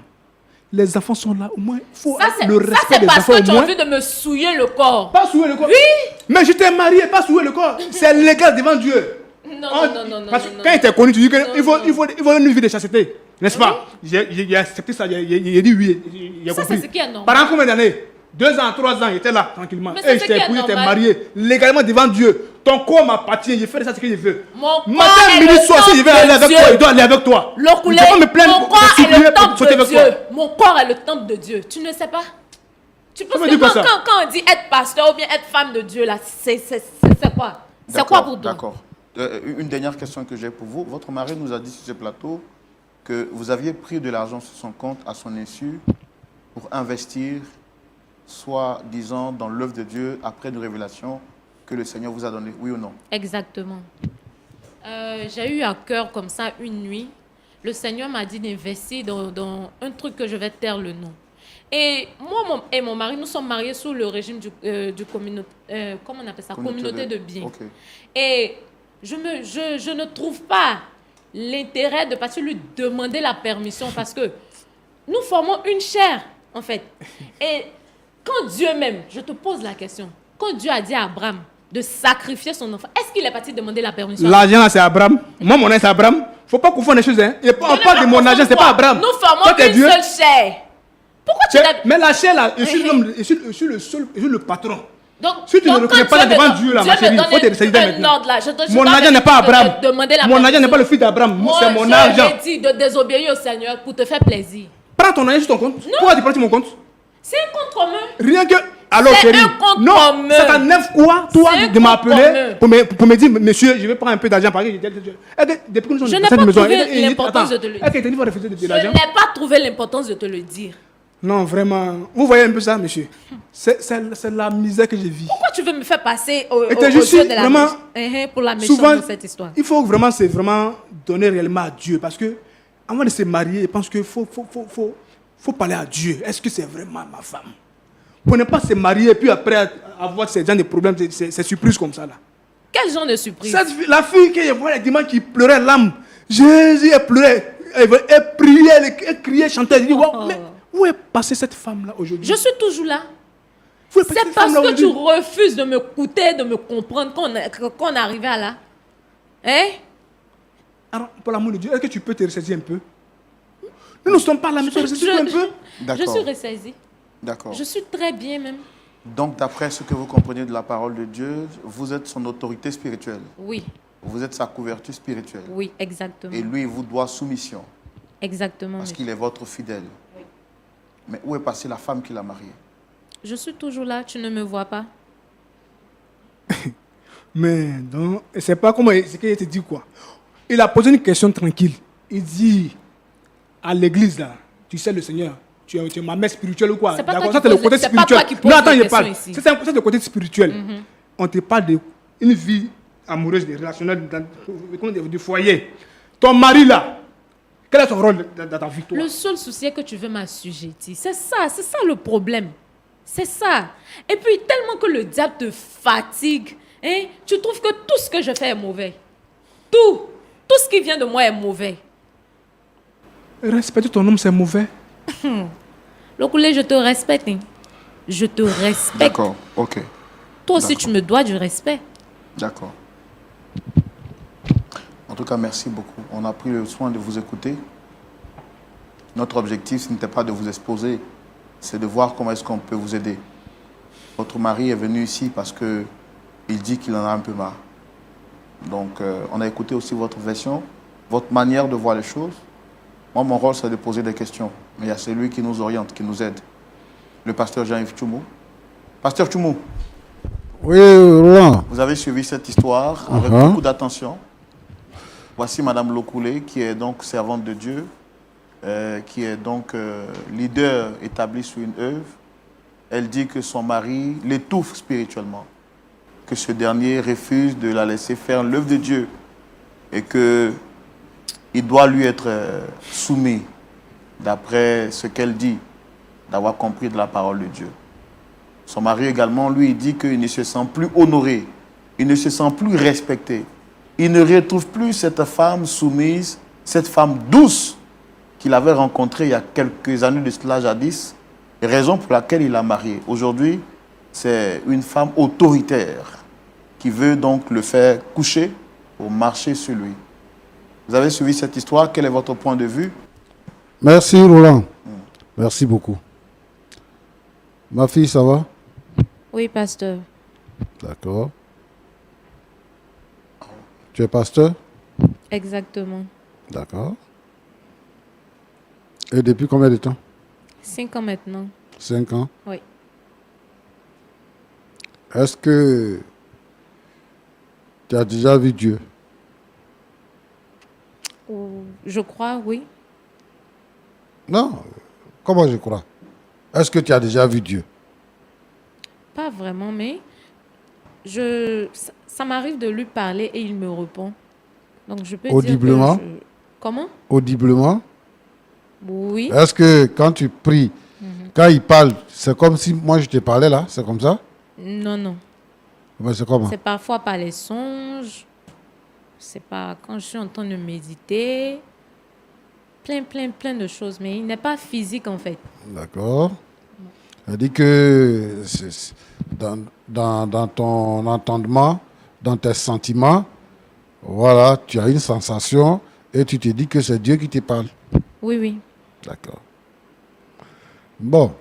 les enfants sont là, au moins, il faut Ça, le respect c'est des parce enfants que au tu as moins. envie de me souiller le corps. Pas souiller le corps. Oui. Mais je t'ai marié, pas souiller le corps. C'est légal devant Dieu. Non, On- non, non, non, Parce que non, quand non. il t'a connu, tu dis qu'il Non, faut une vie de chasteté. N'est-ce pas? J'ai accepté ça, j'ai dit oui. J'ai Ça, compris. c'est ce qui est normal. Pendant combien d'années? 2 ans, 3 ans, il était là, tranquillement. Mais c'est Et ce je t'ai qui est épousé, je t'ai normal. marié, légalement devant Dieu. Ton corps m'appartient, je fais ça ce que je veux. Mon corps Matin, est midi, le soir, si je vais temple aller de avec Dieu. toi, il doit aller avec toi. L'oculé, Je ne vais pas me plaindre mon pour corps est supplier le pour temple sauter de avec Dieu. toi. Mon corps est le temple de Dieu. Tu ne sais pas? Tu penses veut que dire quoi, ça? quand on dit être pasteur ou bien être femme de Dieu, là, c'est quoi? C'est quoi pour toi? D'accord. Une dernière question que j'ai pour vous. Votre mari nous a dit sur ce plateau que vous aviez pris de l'argent sur son compte à son insu pour investir, soit disant dans l'œuvre de Dieu après une révélation que le Seigneur vous a donnée. Oui ou non? Exactement. J'ai eu à cœur comme ça une nuit. Le Seigneur m'a dit d'investir dans un truc que je vais taire le nom. Et moi et mon mari, nous sommes mariés sous le régime du comment on appelle ça? Communauté de biens. Ok. Et je ne trouve pas l'intérêt de partir lui demander la permission parce que nous formons une chair, en fait. Et quand Dieu même, je te pose la question, quand Dieu a dit à Abraham de sacrifier son enfant, est-ce qu'il est parti demander la permission? L'argent, là, c'est Abraham. Moi, mon nom, c'est Abraham. Il ne faut pas confondre les choses. Hein. Et on parle de mon argent, ce n'est pas Abraham. Nous formons Toi, t'es une Dieu. seule chair. Pourquoi tu n'as... Mais la chair, là, je suis l'homme, je suis le seul, je suis le patron. Donc, Si tu ne donc, reconnais quand pas là Dieu devant me Dieu, là, donne- ma chérie, il faut te Dieu me décider donne un maintenant. ordre, là. Mon argent n'est pas Abraham. Demander la Mon argent permission. n'est pas le fils d'Abraham. Moi, C'est mon je argent. lui ai dit de désobéir au Seigneur pour te faire plaisir. Prends ton argent sur ton compte. Pourquoi tu prends sur mon compte? C'est un compte commun. Rien que. Alors, C'est chérie. un compte Non, commun. ça t'enlève quoi, toi, C'est un de m'appeler compte pour me dire, monsieur, je vais prendre un peu d'argent par exemple. Depuis que nous sommes Je dans n'ai cette pas maison, trouvé et- et- l'importance attends, de te le dire. est-ce que tu vas refuser de Je l'argent? n'ai pas trouvé l'importance de te le dire. Non, vraiment. Vous voyez un peu ça, monsieur? C'est la misère que je vis. Pourquoi tu veux me faire passer aux Et je yeux suis de la vraiment- pour la méchante Souvent, de cette histoire? il faut vraiment, c'est vraiment donner réellement à Dieu. Parce que, avant de se marier, je pense qu'il faut parler à Dieu. Est-ce que c'est vraiment ma femme? Pour ne pas se marier et puis après avoir ces genre de problèmes, c'est surprise comme ça. Là. Quel genre de surprise? La fille que je vois le dimanche qui pleurait l'âme, Jésus, elle pleurait, elle priait, elle criait, chantait. Elle dit, wow, mais où est passée cette femme-là aujourd'hui? Je suis toujours là. Où est passée C'est cette parce femme-là que tu aujourd'hui? refuses de m'écouter, de me comprendre qu'on est arrivé à là. Hein? Alors, pour l'amour de Dieu, est-ce que tu peux te ressaisir un peu? Nous ne sommes pas à la maison, ressaisir un peu. Je D'accord. suis ressaisie. D'accord. Je suis très bien même. Donc, d'après ce que vous comprenez de la parole de Dieu, vous êtes son autorité spirituelle. Oui, Vous êtes sa couverture spirituelle. oui, exactement. Et lui, il vous doit soumission Exactement. parce monsieur. qu'il est votre fidèle. Mais où est passée la femme qui l'a marié? Je suis toujours là, tu ne me vois pas. Mais non, c'est pas comment ce qu'il te dit quoi. Il a posé une question tranquille. Il dit à l'église là, tu sais le Seigneur, tu es ma mère spirituelle ou quoi? C'est pas toi D'accord, qui ça c'est le poses- côté c'est pas spirituel. toi qui poses Non, attends, les je questions parle. ici. C'est le côté spirituel. On te parle d'une vie amoureuse, des relationnels, du foyer. Ton mari là, quel est son rôle dans ta vie toi? Le seul souci est que tu veux m'assujettir. C'est ça le problème. C'est ça. Et puis, tellement que le diable te fatigue, hein, tu trouves que tout ce que je fais est mauvais. Tout ce qui vient de moi est mauvais. Respecter ton homme, c'est mauvais. Lokoulé, je te respecte. Hein. Je te respecte. D'accord, ok. Toi aussi, D'accord. tu me dois du respect. D'accord. En tout cas, merci beaucoup. On a pris le soin de vous écouter. Notre objectif, ce n'était pas de vous exposer, c'est de voir comment est-ce qu'on peut vous aider. Votre mari est venu ici parce qu'il dit qu'il en a un peu marre. Donc, on a écouté aussi votre version, votre manière de voir les choses. Moi, mon rôle, c'est de poser des questions. Mais il y a celui qui nous oriente, qui nous aide. Le pasteur Jean-Yves Tchoumou. Pasteur Tchoumou, Oui, Roland. vous avez suivi cette histoire avec beaucoup d'attention. Voici Madame Lokoulé, qui est donc servante de Dieu. qui est donc leader établi sur une œuvre. Elle dit que son mari l'étouffe spirituellement, que ce dernier refuse de la laisser faire l'œuvre de Dieu et qu'il doit lui être soumis, d'après ce qu'elle dit, d'avoir compris de la parole de Dieu. Son mari également, lui, il dit qu'il ne se sent plus honoré, il ne se sent plus respecté. Il ne retrouve plus cette femme soumise, cette femme douce qu'il avait rencontrée il y a quelques années de cela jadis, raison pour laquelle il l'a mariée. Aujourd'hui, c'est une femme autoritaire qui veut donc le faire coucher pour marcher sur lui. Vous avez suivi cette histoire, quel est votre point de vue? Merci Roland. Merci beaucoup. Ma fille, ça va? Oui, pasteur. D'accord. Tu es pasteur? Exactement. D'accord. Et depuis combien de temps? 5 ans maintenant. 5 ans. Oui. Est-ce que tu as déjà vu Dieu? Je crois, oui. Non. Comment je crois? Est-ce que tu as déjà vu Dieu? Pas vraiment, mais ça m'arrive de lui parler et il me répond. Donc je peux Audiblement? dire que Comment? Audiblement? Oui. Est-ce que quand tu pries, quand il parle, c'est comme si moi je te parlais là? C'est comme ça? Non, non. Mais c'est comment? C'est parfois par les songes. C'est pas quand je suis en train de méditer. Plein de choses. Mais il n'est pas physique en fait. D'accord. Elle dit que dans ton entendement, dans tes sentiments, voilà, tu as une sensation et tu te dis que c'est Dieu qui te parle. Oui, oui. D'accord. Bon.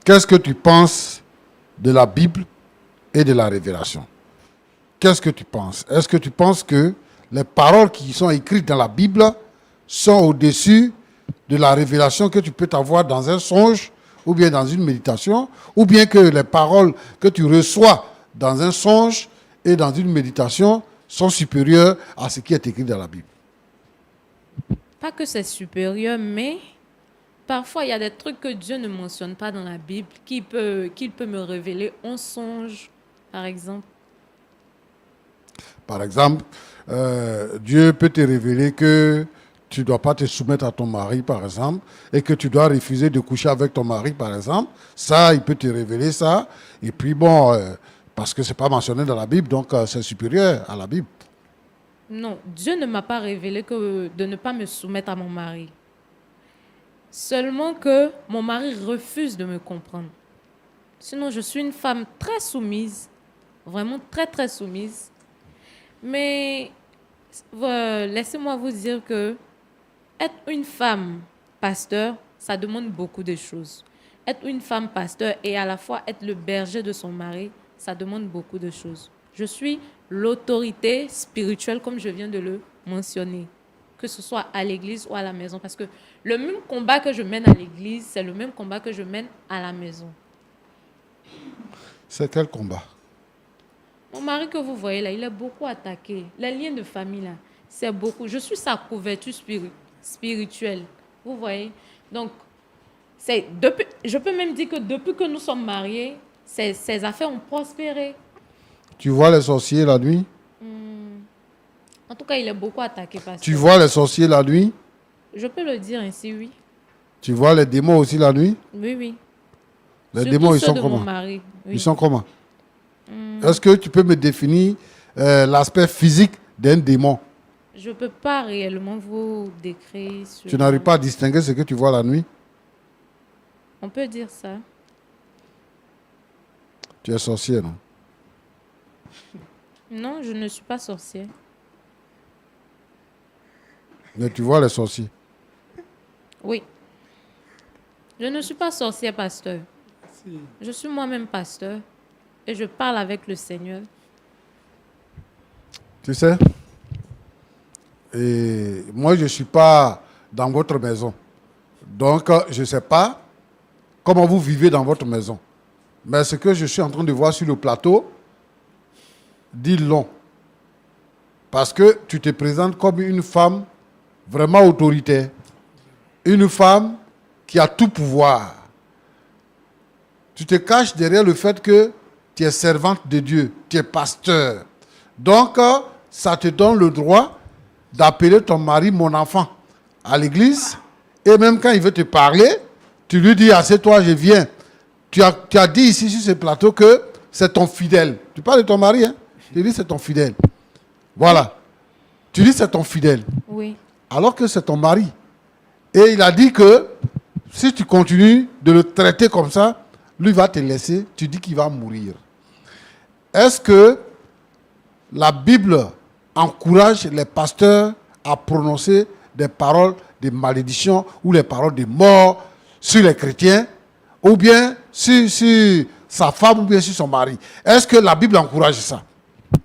Qu'est-ce que tu penses de la Bible et de la révélation? Qu'est-ce que tu penses? Est-ce que tu penses que les paroles qui sont écrites dans la Bible sont au-dessus de la révélation que tu peux avoir dans un songe ou bien dans une méditation, ou bien que les paroles que tu reçois dans un songe et dans une méditation sont supérieures à ce qui est écrit dans la Bible? Pas que c'est supérieur, mais parfois il y a des trucs que Dieu ne mentionne pas dans la Bible qu'il peut me révéler en songe, par exemple. Par exemple, Dieu peut te révéler que tu ne dois pas te soumettre à ton mari, par exemple, et que tu dois refuser de coucher avec ton mari, par exemple. Ça, il peut te révéler ça. Et puis bon, parce que ce n'est pas mentionné dans la Bible, donc c'est supérieur à la Bible. Non, Dieu ne m'a pas révélé que de ne pas me soumettre à mon mari. Seulement que mon mari refuse de me comprendre. Sinon, je suis une femme très soumise, vraiment très soumise. Mais laissez-moi vous dire que être une femme pasteur, ça demande beaucoup de choses. Être une femme pasteur et à la fois être le berger de son mari, ça demande beaucoup de choses. Je suis l'autorité spirituelle, comme je viens de le mentionner, que ce soit à l'église ou à la maison. Parce que le même combat que je mène à l'église, c'est le même combat que je mène à la maison. C'est quel combat? Mon mari que vous voyez là, il est beaucoup attaqué. Les liens de famille là, c'est beaucoup. Je suis sa couverture spirituelle. Vous voyez? Donc, je peux même dire que depuis que nous sommes mariés, ses affaires ont prospéré. Tu vois les sorciers la nuit? En tout cas, il est beaucoup attaqué. Tu vois les sorciers la nuit? Je peux le dire ainsi, oui. Tu vois les démons aussi la nuit? Oui, oui. Les Surtout démons, ils ceux sont de comment? mon mari, oui. Ils sont comment? Est-ce que tu peux me définir l'aspect physique d'un démon? Je ne peux pas réellement vous décrire. Tu n'arrives pas à distinguer ce que tu vois la nuit? On peut dire ça. Tu es sorcier, non? Non, je ne suis pas sorcière. Mais tu vois les sorciers? Oui. Je ne suis pas sorcière, pasteur. Si. Je suis moi-même pasteur et je parle avec le Seigneur. Tu sais? Et moi, je ne suis pas dans votre maison. Donc, je ne sais pas comment vous vivez dans votre maison. Mais ce que je suis en train de voir sur le plateau dit long. Parce que tu te présentes comme une femme vraiment autoritaire. une femme qui a tout pouvoir. Tu te caches derrière le fait que tu es servante de Dieu, tu es pasteur. Donc, ça te donne le droit d'appeler ton mari mon enfant à l'église. Et même quand il veut te parler, tu lui dis, assieds-toi, je viens. Tu as dit ici sur ce plateau que c'est ton fidèle. Tu parles de ton mari, hein? Tu dis c'est ton fidèle. Voilà. Tu dis c'est ton fidèle. Oui. Alors que c'est ton mari. Et il a dit que si tu continues de le traiter comme ça, lui va te laisser, tu dis qu'il va mourir. Est-ce que la Bible encourage les pasteurs à prononcer des paroles de malédiction ou les paroles de mort sur les chrétiens, ou bien sur sa femme, ou bien sur son mari? Est-ce que la Bible encourage ça?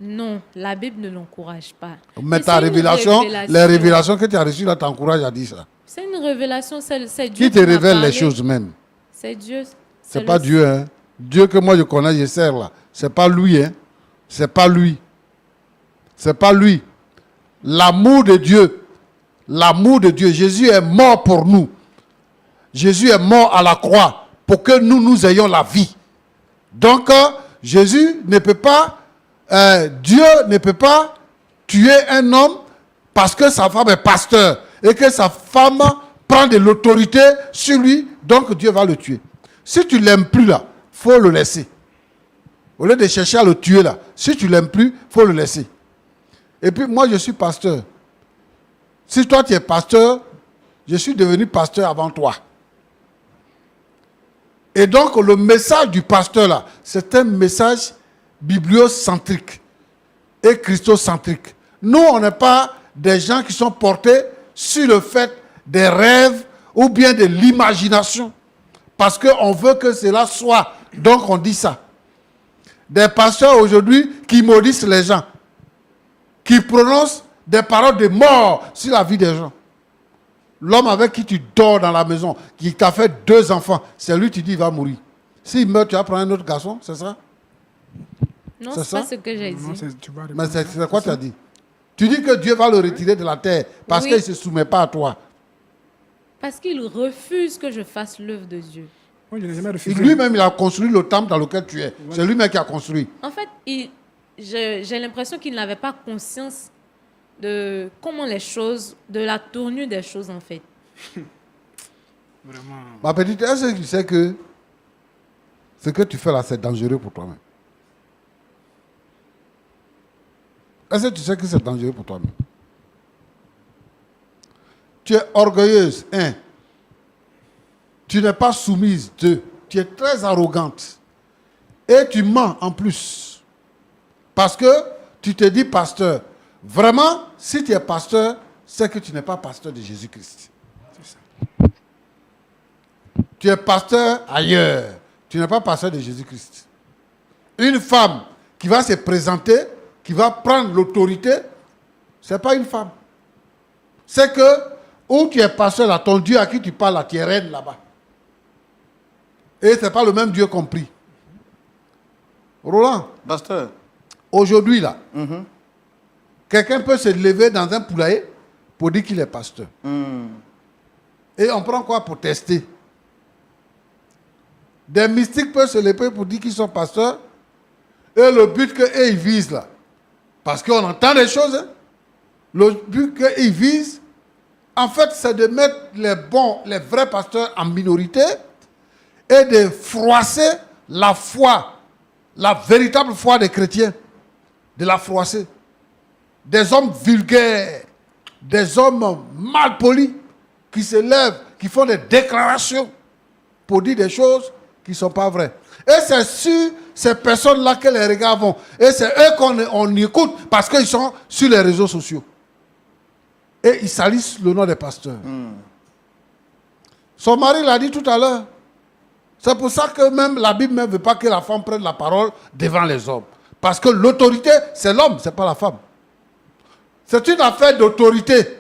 Non, la Bible ne l'encourage pas. Mais ta révélation, les révélations que tu as reçues là t'encouragent à dire ça. C'est une révélation, c'est Dieu Qui te m'a révèle parlé. les choses même? C'est Dieu. C'est pas Dieu, hein. Dieu que moi je connais, je sers là. C'est pas lui, hein. C'est pas lui. C'est pas lui. L'amour de Dieu. L'amour de Dieu. Jésus est mort pour nous. Jésus est mort à la croix pour que nous ayons la vie. Donc, Jésus ne peut pas, Dieu ne peut pas tuer un homme parce que sa femme est pasteur et que sa femme prend de l'autorité sur lui, donc Dieu va le tuer. Si tu ne l'aimes plus là, il faut le laisser. Au lieu de chercher à le tuer là, si tu ne l'aimes plus, il faut le laisser. Et puis moi je suis pasteur. Si toi tu es pasteur, je suis devenu pasteur avant toi. Et donc le message du pasteur là, c'est un message bibliocentrique et christocentrique. Nous, on n'est pas des gens qui sont portés sur le fait des rêves ou bien de l'imagination. Parce qu'on veut que cela soit. Donc on dit ça. Des pasteurs aujourd'hui qui maudissent les gens, qui prononcent des paroles de mort sur la vie des gens. L'homme avec qui tu dors dans la maison, qui t'a fait 2 enfants, c'est lui, tu dis, il va mourir. S'il meurt, tu vas prendre un autre garçon, c'est ça? Non, C'est c'est pas ça? ce que j'ai dit. Non, Mais c'est quoi tu as dit? Tu dis que Dieu va le retirer de la terre parce Oui. qu'il ne se soumet pas à toi. Parce qu'il refuse que je fasse l'œuvre de Dieu. Moi, je n'ai jamais Et refusé. lui-même, il a construit le temple dans lequel tu es. C'est lui-même qui a construit. En fait, j'ai l'impression qu'il n'avait pas conscience de comment les choses, de la tournure des choses en fait. Vraiment. Ma petite, est-ce que tu sais que ce que tu fais là, c'est dangereux pour toi-même? Est-ce que tu sais que c'est dangereux pour toi-même? Tu es orgueilleuse, 1. Tu n'es pas soumise, 2. Tu es très arrogante. Et tu mens en plus. Parce que tu te dis pasteur. Vraiment, si tu es pasteur, c'est que tu n'es pas pasteur de Jésus-Christ. Tu es pasteur ailleurs. Tu n'es pas pasteur de Jésus-Christ. Une femme qui va se présenter, qui va prendre l'autorité, ce n'est pas une femme. C'est que, où tu es pasteur là, ton Dieu à qui tu parles là, tu es reine là-bas. Et ce n'est pas le même Dieu qu'on prie. Roland, Pasteur, aujourd'hui là, quelqu'un peut se lever dans un poulailler pour dire qu'il est pasteur. Et on prend quoi pour tester? Des mystiques peuvent se lever pour dire qu'ils sont pasteurs. Et le but qu'eux ils visent là, parce qu'on entend des choses, hein, le but qu'ils visent, en fait, c'est de mettre les vrais pasteurs en minorité et de froisser la foi, la véritable foi des chrétiens, de la froisser. Des hommes vulgaires, des hommes mal polis, qui se lèvent, qui font des déclarations pour dire des choses qui ne sont pas vraies. Et c'est sur ces personnes-là que les regards vont. Et c'est eux qu'on écoute parce qu'ils sont sur les réseaux sociaux. Et ils salissent le nom des pasteurs. Son mari l'a dit tout à l'heure. C'est pour ça que même la Bible ne veut pas que la femme prenne la parole devant les hommes. Parce que l'autorité, c'est l'homme, ce n'est pas la femme. C'est une affaire d'autorité.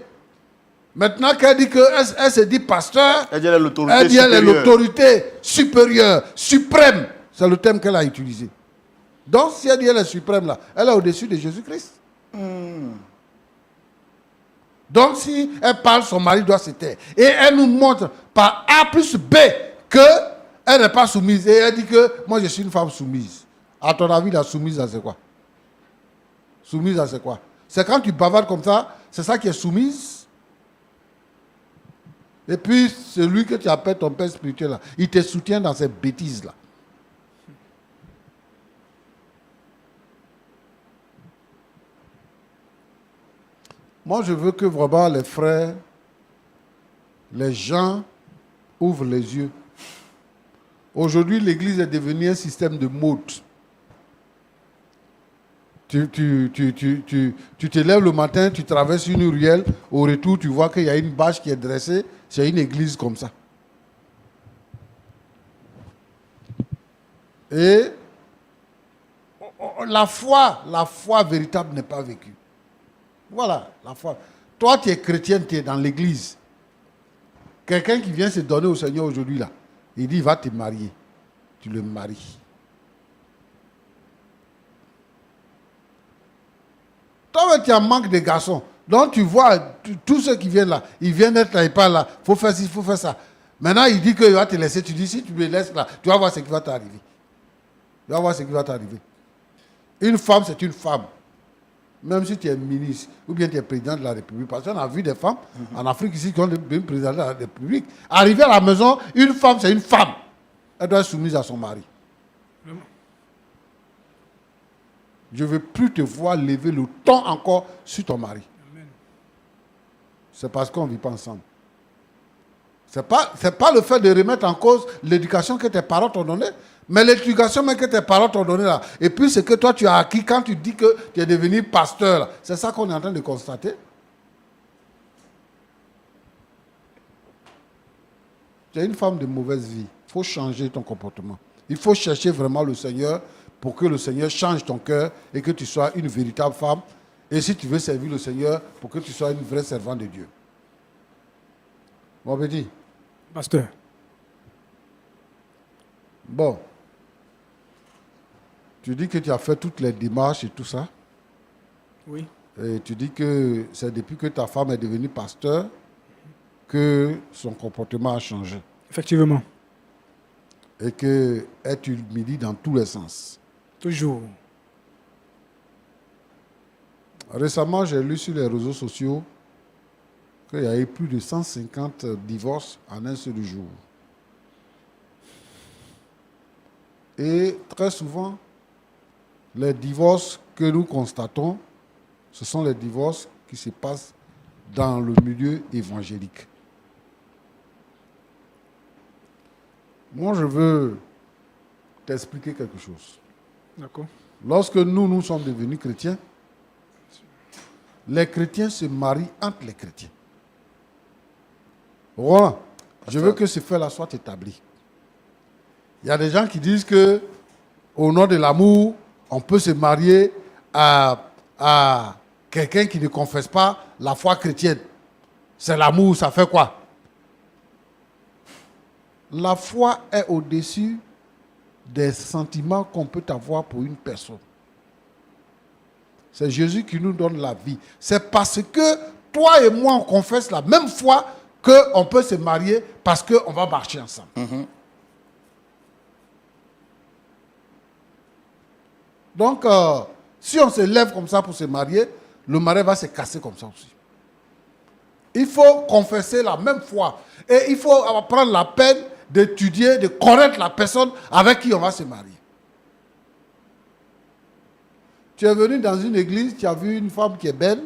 Maintenant qu'elle dit qu'elle se dit pasteur, elle dit elle est l'autorité elle dit supérieure. elle est l'autorité supérieure, suprême. C'est le terme qu'elle a utilisé. Donc si elle dit elle est suprême là, elle est au-dessus de Jésus-Christ. Donc, si elle parle, son mari doit se taire. Et elle nous montre par A plus B qu'elle n'est pas soumise. Et elle dit que moi, je suis une femme soumise. À ton avis, la soumise, c'est quoi? Soumise, c'est quoi? C'est quand tu bavardes comme ça, c'est ça qui est soumise. Et puis, celui que tu appelles ton père spirituel, là, il te soutient dans ces bêtises-là. Moi, je veux que vraiment les frères, les gens ouvrent les yeux. Aujourd'hui, l'église est devenue un système de mode. Tu te lèves le matin, tu traverses une ruelle, au retour, tu vois qu'il y a une bâche qui est dressée, c'est une église comme ça. Et la foi véritable n'est pas vécue. Voilà, la foi. Toi, tu es chrétien, tu es dans l'église. Quelqu'un qui vient se donner au Seigneur aujourd'hui, là, il dit, va te marier. Tu le maries. Toi, tu as un manque de garçons. Donc, tu vois, tous ceux qui viennent là, ils viennent être là, ils parlent là, il faut faire ci, il faut faire ça. Maintenant, il dit qu'il va te laisser. Tu dis, si tu me laisses là, tu vas voir ce qui va t'arriver. Tu vas voir ce qui va t'arriver. Une femme, c'est une femme. Même si tu es ministre ou bien tu es président de la République. Parce qu'on a vu des femmes en Afrique ici qui ont devenu président de la République. Arriver à la maison, une femme, c'est une femme. Elle doit être soumise à son mari. Je ne veux plus te voir lever le ton encore sur ton mari. C'est parce qu'on ne vit pas ensemble. Ce n'est pas le fait de remettre en cause l'éducation que tes parents t'ont donnée, mais l'éducation même que tes parents t'ont donnée là. Et puis ce que toi tu as acquis quand tu dis que tu es devenu pasteur là. C'est ça qu'on est en train de constater. Tu es une femme de mauvaise vie. Il faut changer ton comportement. Il faut chercher vraiment le Seigneur pour que le Seigneur change ton cœur et que tu sois une véritable femme. Et si tu veux servir le Seigneur, pour que tu sois une vraie servante de Dieu. Mon petit. Pasteur. Bon. Tu dis que tu as fait toutes les démarches et tout ça. Oui. Et tu dis que c'est depuis que ta femme est devenue pasteur que son comportement a changé. Effectivement. Et qu'elle t'humilie dans tous les sens. Toujours. Récemment, j'ai lu sur les réseaux sociaux qu'il y a eu plus de 150 divorces en un seul jour. Et très souvent, les divorces que nous constatons, ce sont les divorces qui se passent dans le milieu évangélique. Moi, je veux t'expliquer quelque chose. D'accord. Lorsque nous sommes devenus chrétiens, les chrétiens se marient entre les chrétiens. Voilà. Je veux que ce fait-là soit établi. Il y a des gens qui disent que, au nom de l'amour, on peut se marier à quelqu'un qui ne confesse pas la foi chrétienne. C'est l'amour, ça fait quoi? La foi est au-dessus des sentiments qu'on peut avoir pour une personne. C'est Jésus qui nous donne la vie. C'est parce que toi et moi, on confesse la même foi qu'on peut se marier parce qu'on va marcher ensemble. Donc, si on se lève comme ça pour se marier, le mariage va se casser comme ça aussi. Il faut confesser la même foi. Et il faut prendre la peine d'étudier, de connaître la personne avec qui on va se marier. Tu es venu dans une église, tu as vu une femme qui est belle.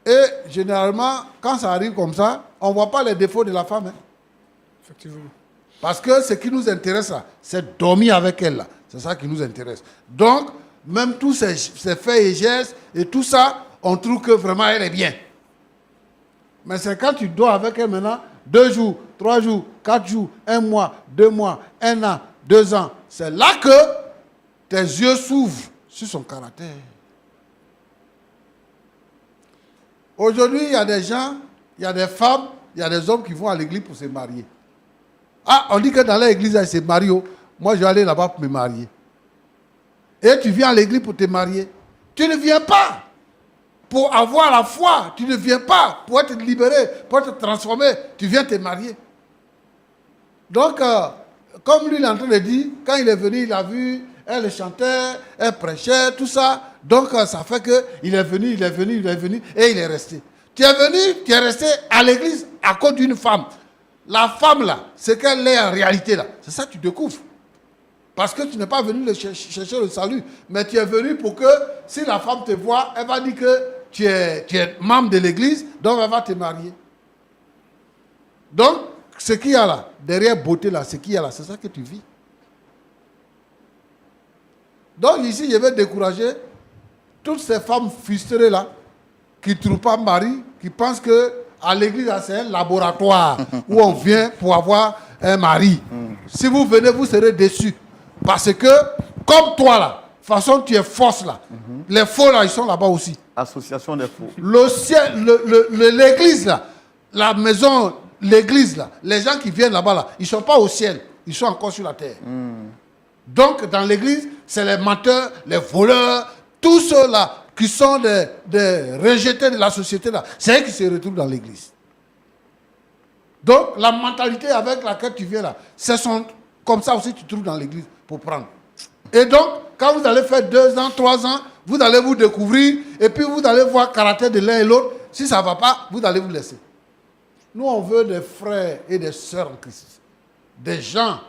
Et généralement, quand ça arrive comme ça, on ne voit pas les défauts de la femme. Hein. Effectivement. Parce que ce qui nous intéresse, là, c'est dormir avec elle. Là. C'est ça qui nous intéresse. Donc, même tous ces faits et gestes et tout ça, on trouve que vraiment elle est bien. Mais c'est quand tu dors avec elle maintenant, 2 jours, 3 jours, 4 jours, 1 mois, 2 mois, 1 an, 2 ans. C'est là que tes yeux s'ouvrent sur son caractère. Aujourd'hui, il y a des gens, il y a des femmes, il y a des hommes qui vont à l'église pour se marier. Ah, on dit que dans l'église, ils se marient. Moi, je vais aller là-bas pour me marier. Et tu viens à l'église pour te marier. Tu ne viens pas. pour avoir la foi. Tu ne viens pas pour être libéré, pour être transformé. Tu viens te marier. Donc, comme lui, il est en train de dire, quand il est venu, il a vu, elle chantait, elle prêchait, tout ça. Donc, ça fait qu'il est venu, et il est resté. Tu es venu, tu es resté à l'église à cause d'une femme. La femme, là, c'est qu'elle est en réalité, là. C'est ça que tu découvres. Parce que tu n'es pas venu chercher le salut, mais tu es venu pour que, si la femme te voit, elle va dire que tu es membre de l'église, donc elle va te marier. Donc, ce qu'il y a là, derrière beauté là, ce qu'il y a là, c'est ça que tu vis. Donc ici, je vais décourager toutes ces femmes frustrées là, qui ne trouvent pas mari, qui pensent que à l'église, c'est un laboratoire où on vient pour avoir un mari. Si vous venez, vous serez déçus. Parce que, comme toi là, de toute façon, tu es fausse là. Les faux là, ils sont là-bas aussi. Association des faux. Le ciel, l'église là, la maison, l'église là, les gens qui viennent là-bas là, ils ne sont pas au ciel, ils sont encore sur la terre. Donc, dans l'église, c'est les menteurs, les voleurs, tous ceux-là qui sont des rejetés de la société là, c'est eux qui se retrouvent dans l'église. Donc, la mentalité avec laquelle tu viens là, c'est comme ça aussi tu te trouves dans l'église pour prendre. Et donc, quand vous allez faire 2 ans, 3 ans, vous allez vous découvrir et puis vous allez voir le caractère de l'un et l'autre. Si ça ne va pas, vous allez vous laisser. Nous, on veut des frères et des sœurs en Christ. Des gens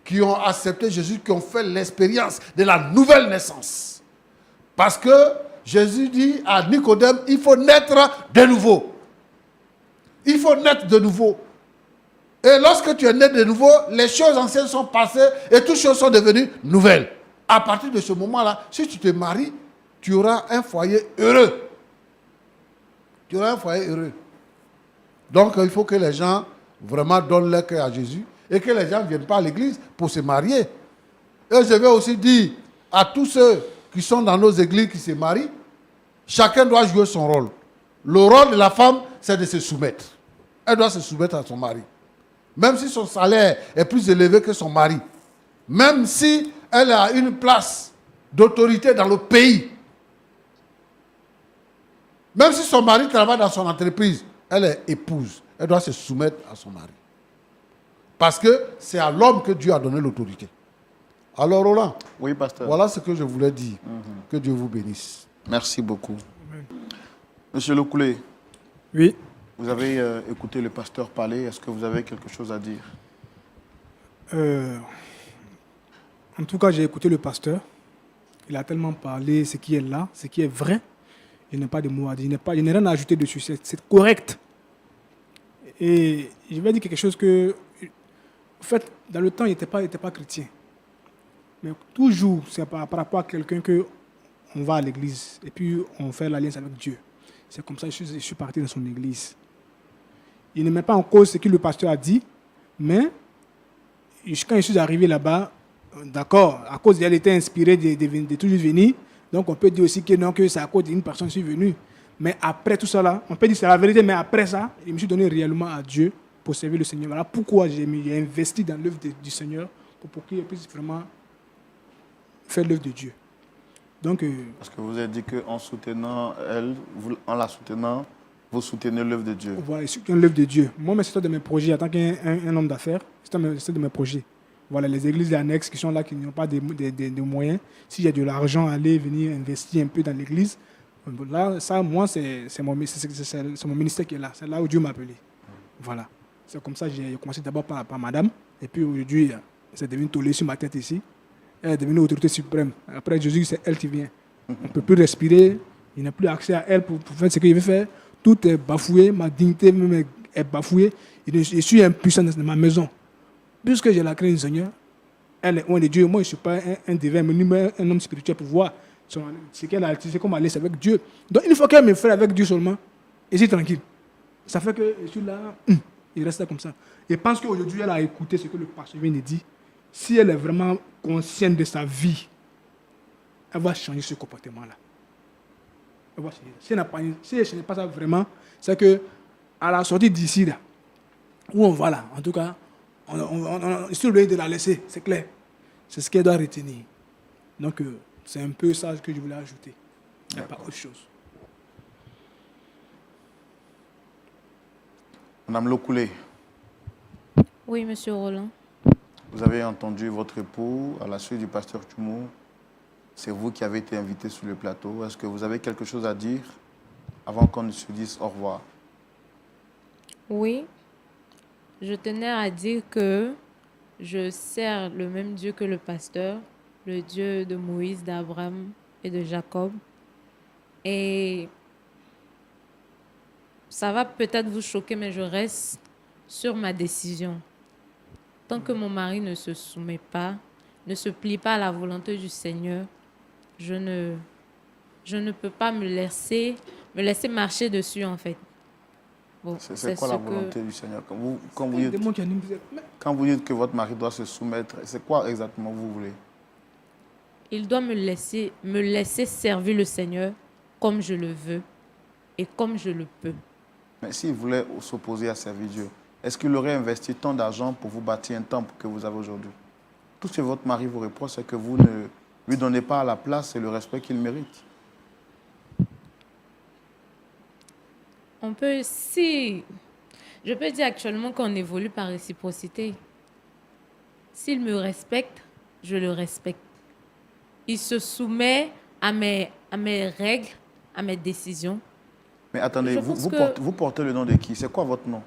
qui ont accepté Jésus, qui ont fait l'expérience de la nouvelle naissance. Parce que Jésus dit à Nicodème, il faut naître de nouveau. Il faut naître de nouveau. Et lorsque tu es né de nouveau, les choses anciennes sont passées et toutes choses sont devenues nouvelles. À partir de ce moment-là, si tu te maries, tu auras un foyer heureux. Tu auras un foyer heureux. Donc, il faut que les gens vraiment donnent leur cœur à Jésus et que les gens ne viennent pas à l'église pour se marier. Et je vais aussi dire à tous ceux qui sont dans nos églises qui se marient, chacun doit jouer son rôle. Le rôle de la femme, c'est de se soumettre. Elle doit se soumettre à son mari. Même si son salaire est plus élevé que son mari. Même si elle a une place d'autorité dans le pays. Même si son mari travaille dans son entreprise, elle est épouse. Elle doit se soumettre à son mari. Parce que c'est à l'homme que Dieu a donné l'autorité. Alors Roland, oui, pasteur. Voilà ce que je voulais dire. Que Dieu vous bénisse. Merci beaucoup. Monsieur Lokoulé. Oui. Vous avez écouté le pasteur parler. Est-ce que vous avez quelque chose à dire? En tout cas, j'ai écouté le pasteur. Il a tellement parlé ce qui est là, ce qui est vrai. Il n'y a pas de mots à dire. Il n'y a rien à ajouter dessus. C'est correct. Et je vais dire quelque chose que... En fait, dans le temps, il n'était pas chrétien. Mais toujours, c'est par rapport à quelqu'un qu'on va à l'église et puis on fait l'alliance avec Dieu. C'est comme ça que je suis parti dans son église. Il ne met pas en cause ce que le pasteur a dit, mais quand je suis arrivé là-bas, d'accord, à cause d'elle était inspirée de toujours venir, donc on peut dire aussi que non, que c'est à cause d'une personne que je suis venu. Mais après tout ça là, on peut dire que c'est la vérité, mais après ça, je me suis donné réellement à Dieu pour servir le Seigneur. Voilà pourquoi j'ai investi dans l'œuvre du Seigneur pour qu'il puisse vraiment faire l'œuvre de Dieu. Donc, parce que vous avez dit qu'en soutenant elle, en la soutenant, vous soutenez l'œuvre de Dieu. Voilà, je soutiens l'œuvre de Dieu. Moi, c'est un de mes projets, en tant qu'un homme d'affaires, c'est un de mes projets. Voilà, les églises annexes qui sont là, qui n'ont pas de moyens, s'il y a de l'argent, aller venir investir un peu dans l'église, là, ça, moi, c'est mon ministère qui est là. C'est là où Dieu m'a appelé. Voilà. C'est comme ça que j'ai commencé d'abord par madame, et puis aujourd'hui, c'est devenu tollé sur ma tête ici. Elle est devenue autorité suprême. Après Jésus, c'est elle qui vient. On ne peut plus respirer. Il n'a plus accès à elle pour faire ce qu'il veut faire. Tout est bafoué. Ma dignité même est bafouée. Je suis impuissant dans ma maison. Puisque j'ai la crainte du Seigneur, elle est loin de Dieu. Moi, je ne suis pas un divin, mais un homme spirituel pour voir ce qu'elle a utilisé comme alliance avec Dieu. Donc, il faut qu'elle me fasse avec Dieu seulement. Et c'est tranquille. Ça fait que je suis là, il reste là comme ça. Et pense qu'aujourd'hui, elle a écouté ce que le pasteur vient de dire. Si elle est vraiment consciente de sa vie, elle va changer ce comportement-là. Elle va changer. Si elle ne change pas ça vraiment, c'est qu'à la sortie d'ici, là, où on va là, en tout cas, on est obligé de la laisser, c'est clair. C'est ce qu'elle doit retenir. Donc, c'est un peu ça que je voulais ajouter. Il n'y a pas autre chose. Madame Lokoulé, Oui, monsieur Roland. vous avez entendu votre époux à la suite du pasteur Tchoumou. C'est vous qui avez été invité sur le plateau. Est-ce que vous avez quelque chose à dire avant qu'on ne se dise au revoir? Oui, je tenais à dire que je sers le même Dieu que le pasteur, le Dieu de Moïse, d'Abraham et de Jacob. Et ça va peut-être vous choquer, mais je reste sur ma décision. Tant que mon mari ne se soumet pas, ne se plie pas à la volonté du Seigneur, je ne peux pas me laisser marcher dessus, en fait. Bon, C'est quoi la volonté du Seigneur? Quand vous Des dites, mots qui animent. quand vous dites que votre mari doit se soumettre, c'est quoi exactement vous voulez? Il doit me laisser servir le Seigneur comme je le veux et comme je le peux. Mais s'il voulait s'opposer à servir Dieu, est-ce qu'il aurait investi tant d'argent pour vous bâtir un temple que vous avez aujourd'hui? Tout ce que votre mari vous reproche, c'est que vous ne lui donnez pas la place et le respect qu'il mérite. Je peux dire actuellement qu'on évolue par réciprocité. S'il me respecte, je le respecte. Il se soumet à mes règles, à mes décisions. Mais attendez, Je vous, pense vous que- portez, vous portez le nom de qui? C'est quoi votre nom?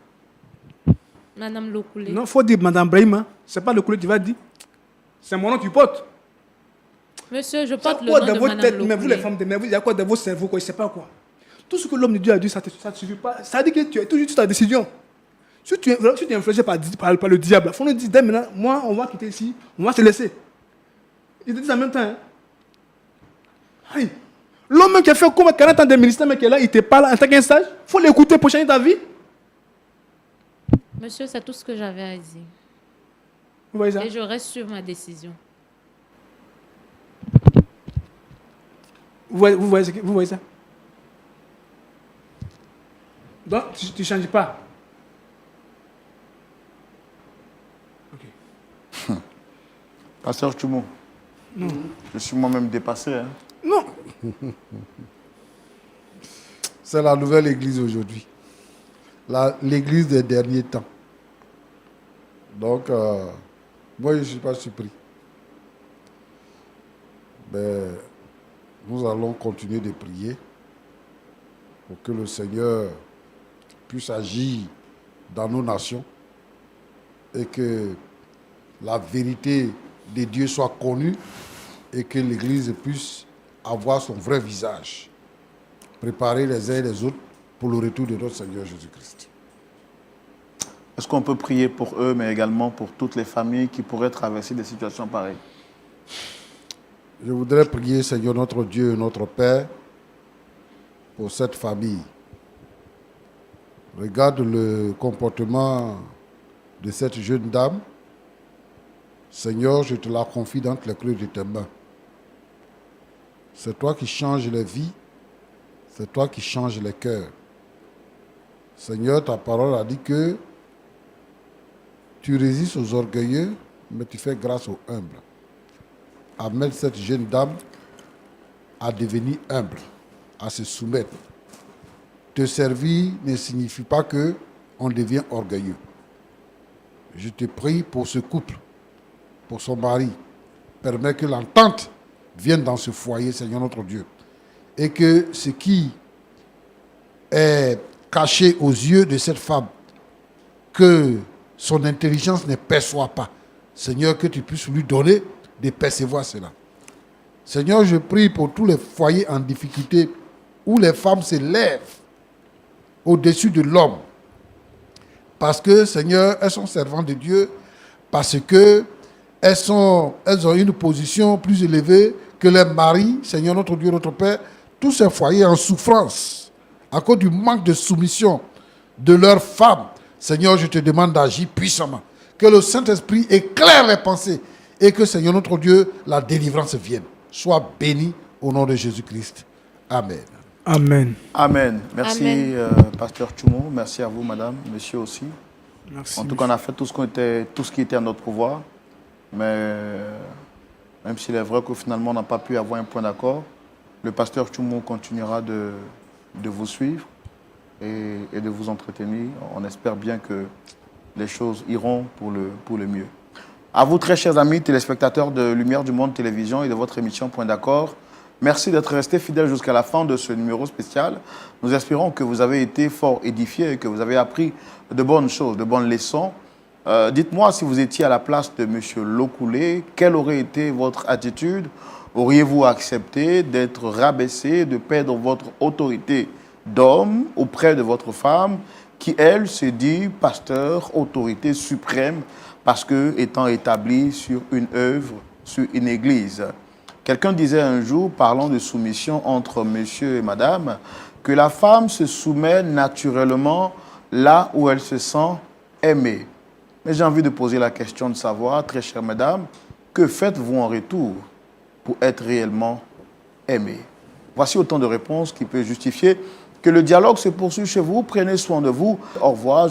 Madame Lokoulé. Non, il faut dire Madame Brahima. Ce n'est pas le couleur qui va dire. C'est mon nom que tu portes. Monsieur, je Il y a porte le quoi nom dans de votre Madame tête, mais vous les Lokoulé. femmes de mer, il y a quoi dans votre cerveau, quoi, je ne sais pas quoi. Tout ce que l'homme de Dieu a dit, ça ne suffit pas. Ça dit que tu es toujours sur ta décision. Si tu es influencé par le diable, il faut nous dire, dès maintenant, moi, on va quitter ici, on va se laisser. Ils te disent en même temps. Hein. Aïe. L'homme qui a fait comme 40 ans de ministère, mais qui est là, il te parle en tant qu'un sage, il faut l'écouter pour changer ta vie. Monsieur, c'est tout ce que j'avais à dire. Vous voyez ça? Et je reste sur ma décision. Vous voyez ça? Donc, tu ne changes pas. Ok. Pasteur Tchoumou, je suis moi-même dépassé. Hein. Non. C'est la nouvelle église aujourd'hui. L'église des derniers temps. Donc, moi, je ne suis pas surpris. Mais nous allons continuer de prier pour que le Seigneur puisse agir dans nos nations et que la vérité de Dieu soit connue et que l'Église puisse avoir son vrai visage, préparer les uns et les autres pour le retour de notre Seigneur Jésus-Christ. Est-ce qu'on peut prier pour eux, mais également pour toutes les familles qui pourraient traverser des situations pareilles? Je voudrais prier, Seigneur notre Dieu, notre Père, pour cette famille. Regarde le comportement de cette jeune dame. Seigneur, je te la confie dans les creux de tes mains. C'est toi qui changes les vies. C'est toi qui changes les cœurs. Seigneur, ta parole a dit que tu résistes aux orgueilleux, mais tu fais grâce aux humbles. Amène cette jeune dame à devenir humble, à se soumettre. Te servir ne signifie pas qu'on devient orgueilleux. Je te prie pour ce couple, pour son mari. Permets que l'entente vienne dans ce foyer, Seigneur notre Dieu. Et que ce qui est caché aux yeux de cette femme, que son intelligence ne perçoit pas, Seigneur, que tu puisses lui donner de percevoir cela. Seigneur, je prie pour tous les foyers en difficulté où les femmes se lèvent au-dessus de l'homme. Parce que, Seigneur, elles sont servantes de Dieu, parce que elles ont une position plus élevée que les maris, Seigneur notre Dieu, notre Père, tous ces foyers en souffrance, à cause du manque de soumission de leurs femmes. Seigneur, je te demande d'agir puissamment. Que le Saint-Esprit éclaire les pensées et que, Seigneur notre Dieu, la délivrance vienne. Sois béni au nom de Jésus-Christ. Amen. Amen. Amen. Merci, Amen. Pasteur Tchoumou. Merci à vous, madame, monsieur aussi. Merci. En tout cas, on a fait tout ce qui était à notre pouvoir. Mais même s'il est vrai que finalement, on n'a pas pu avoir un point d'accord, le pasteur Tchoumou continuera de vous suivre et de vous entretenir. On espère bien que les choses iront pour le mieux. À vous, très chers amis téléspectateurs de Lumière du Monde Télévision et de votre émission Point d'accord, merci d'être restés fidèles jusqu'à la fin de ce numéro spécial. Nous espérons que vous avez été fort édifiés et que vous avez appris de bonnes choses, de bonnes leçons. Dites-moi, si vous étiez à la place de M. Lokoulé, quelle aurait été votre attitude? Auriez-vous accepté d'être rabaissé, de perdre votre autorité d'homme auprès de votre femme, qui, elle, se dit pasteur, autorité suprême, parce que étant établie sur une œuvre, sur une église? Quelqu'un disait un jour, parlant de soumission entre monsieur et madame, que la femme se soumet naturellement là où elle se sent aimée. Mais j'ai envie de poser la question de savoir, très chère madame, que faites-vous en retour pour être réellement aimée? Voici autant de réponses qui peuvent justifier que le dialogue se poursuive chez vous. Prenez soin de vous. Au revoir.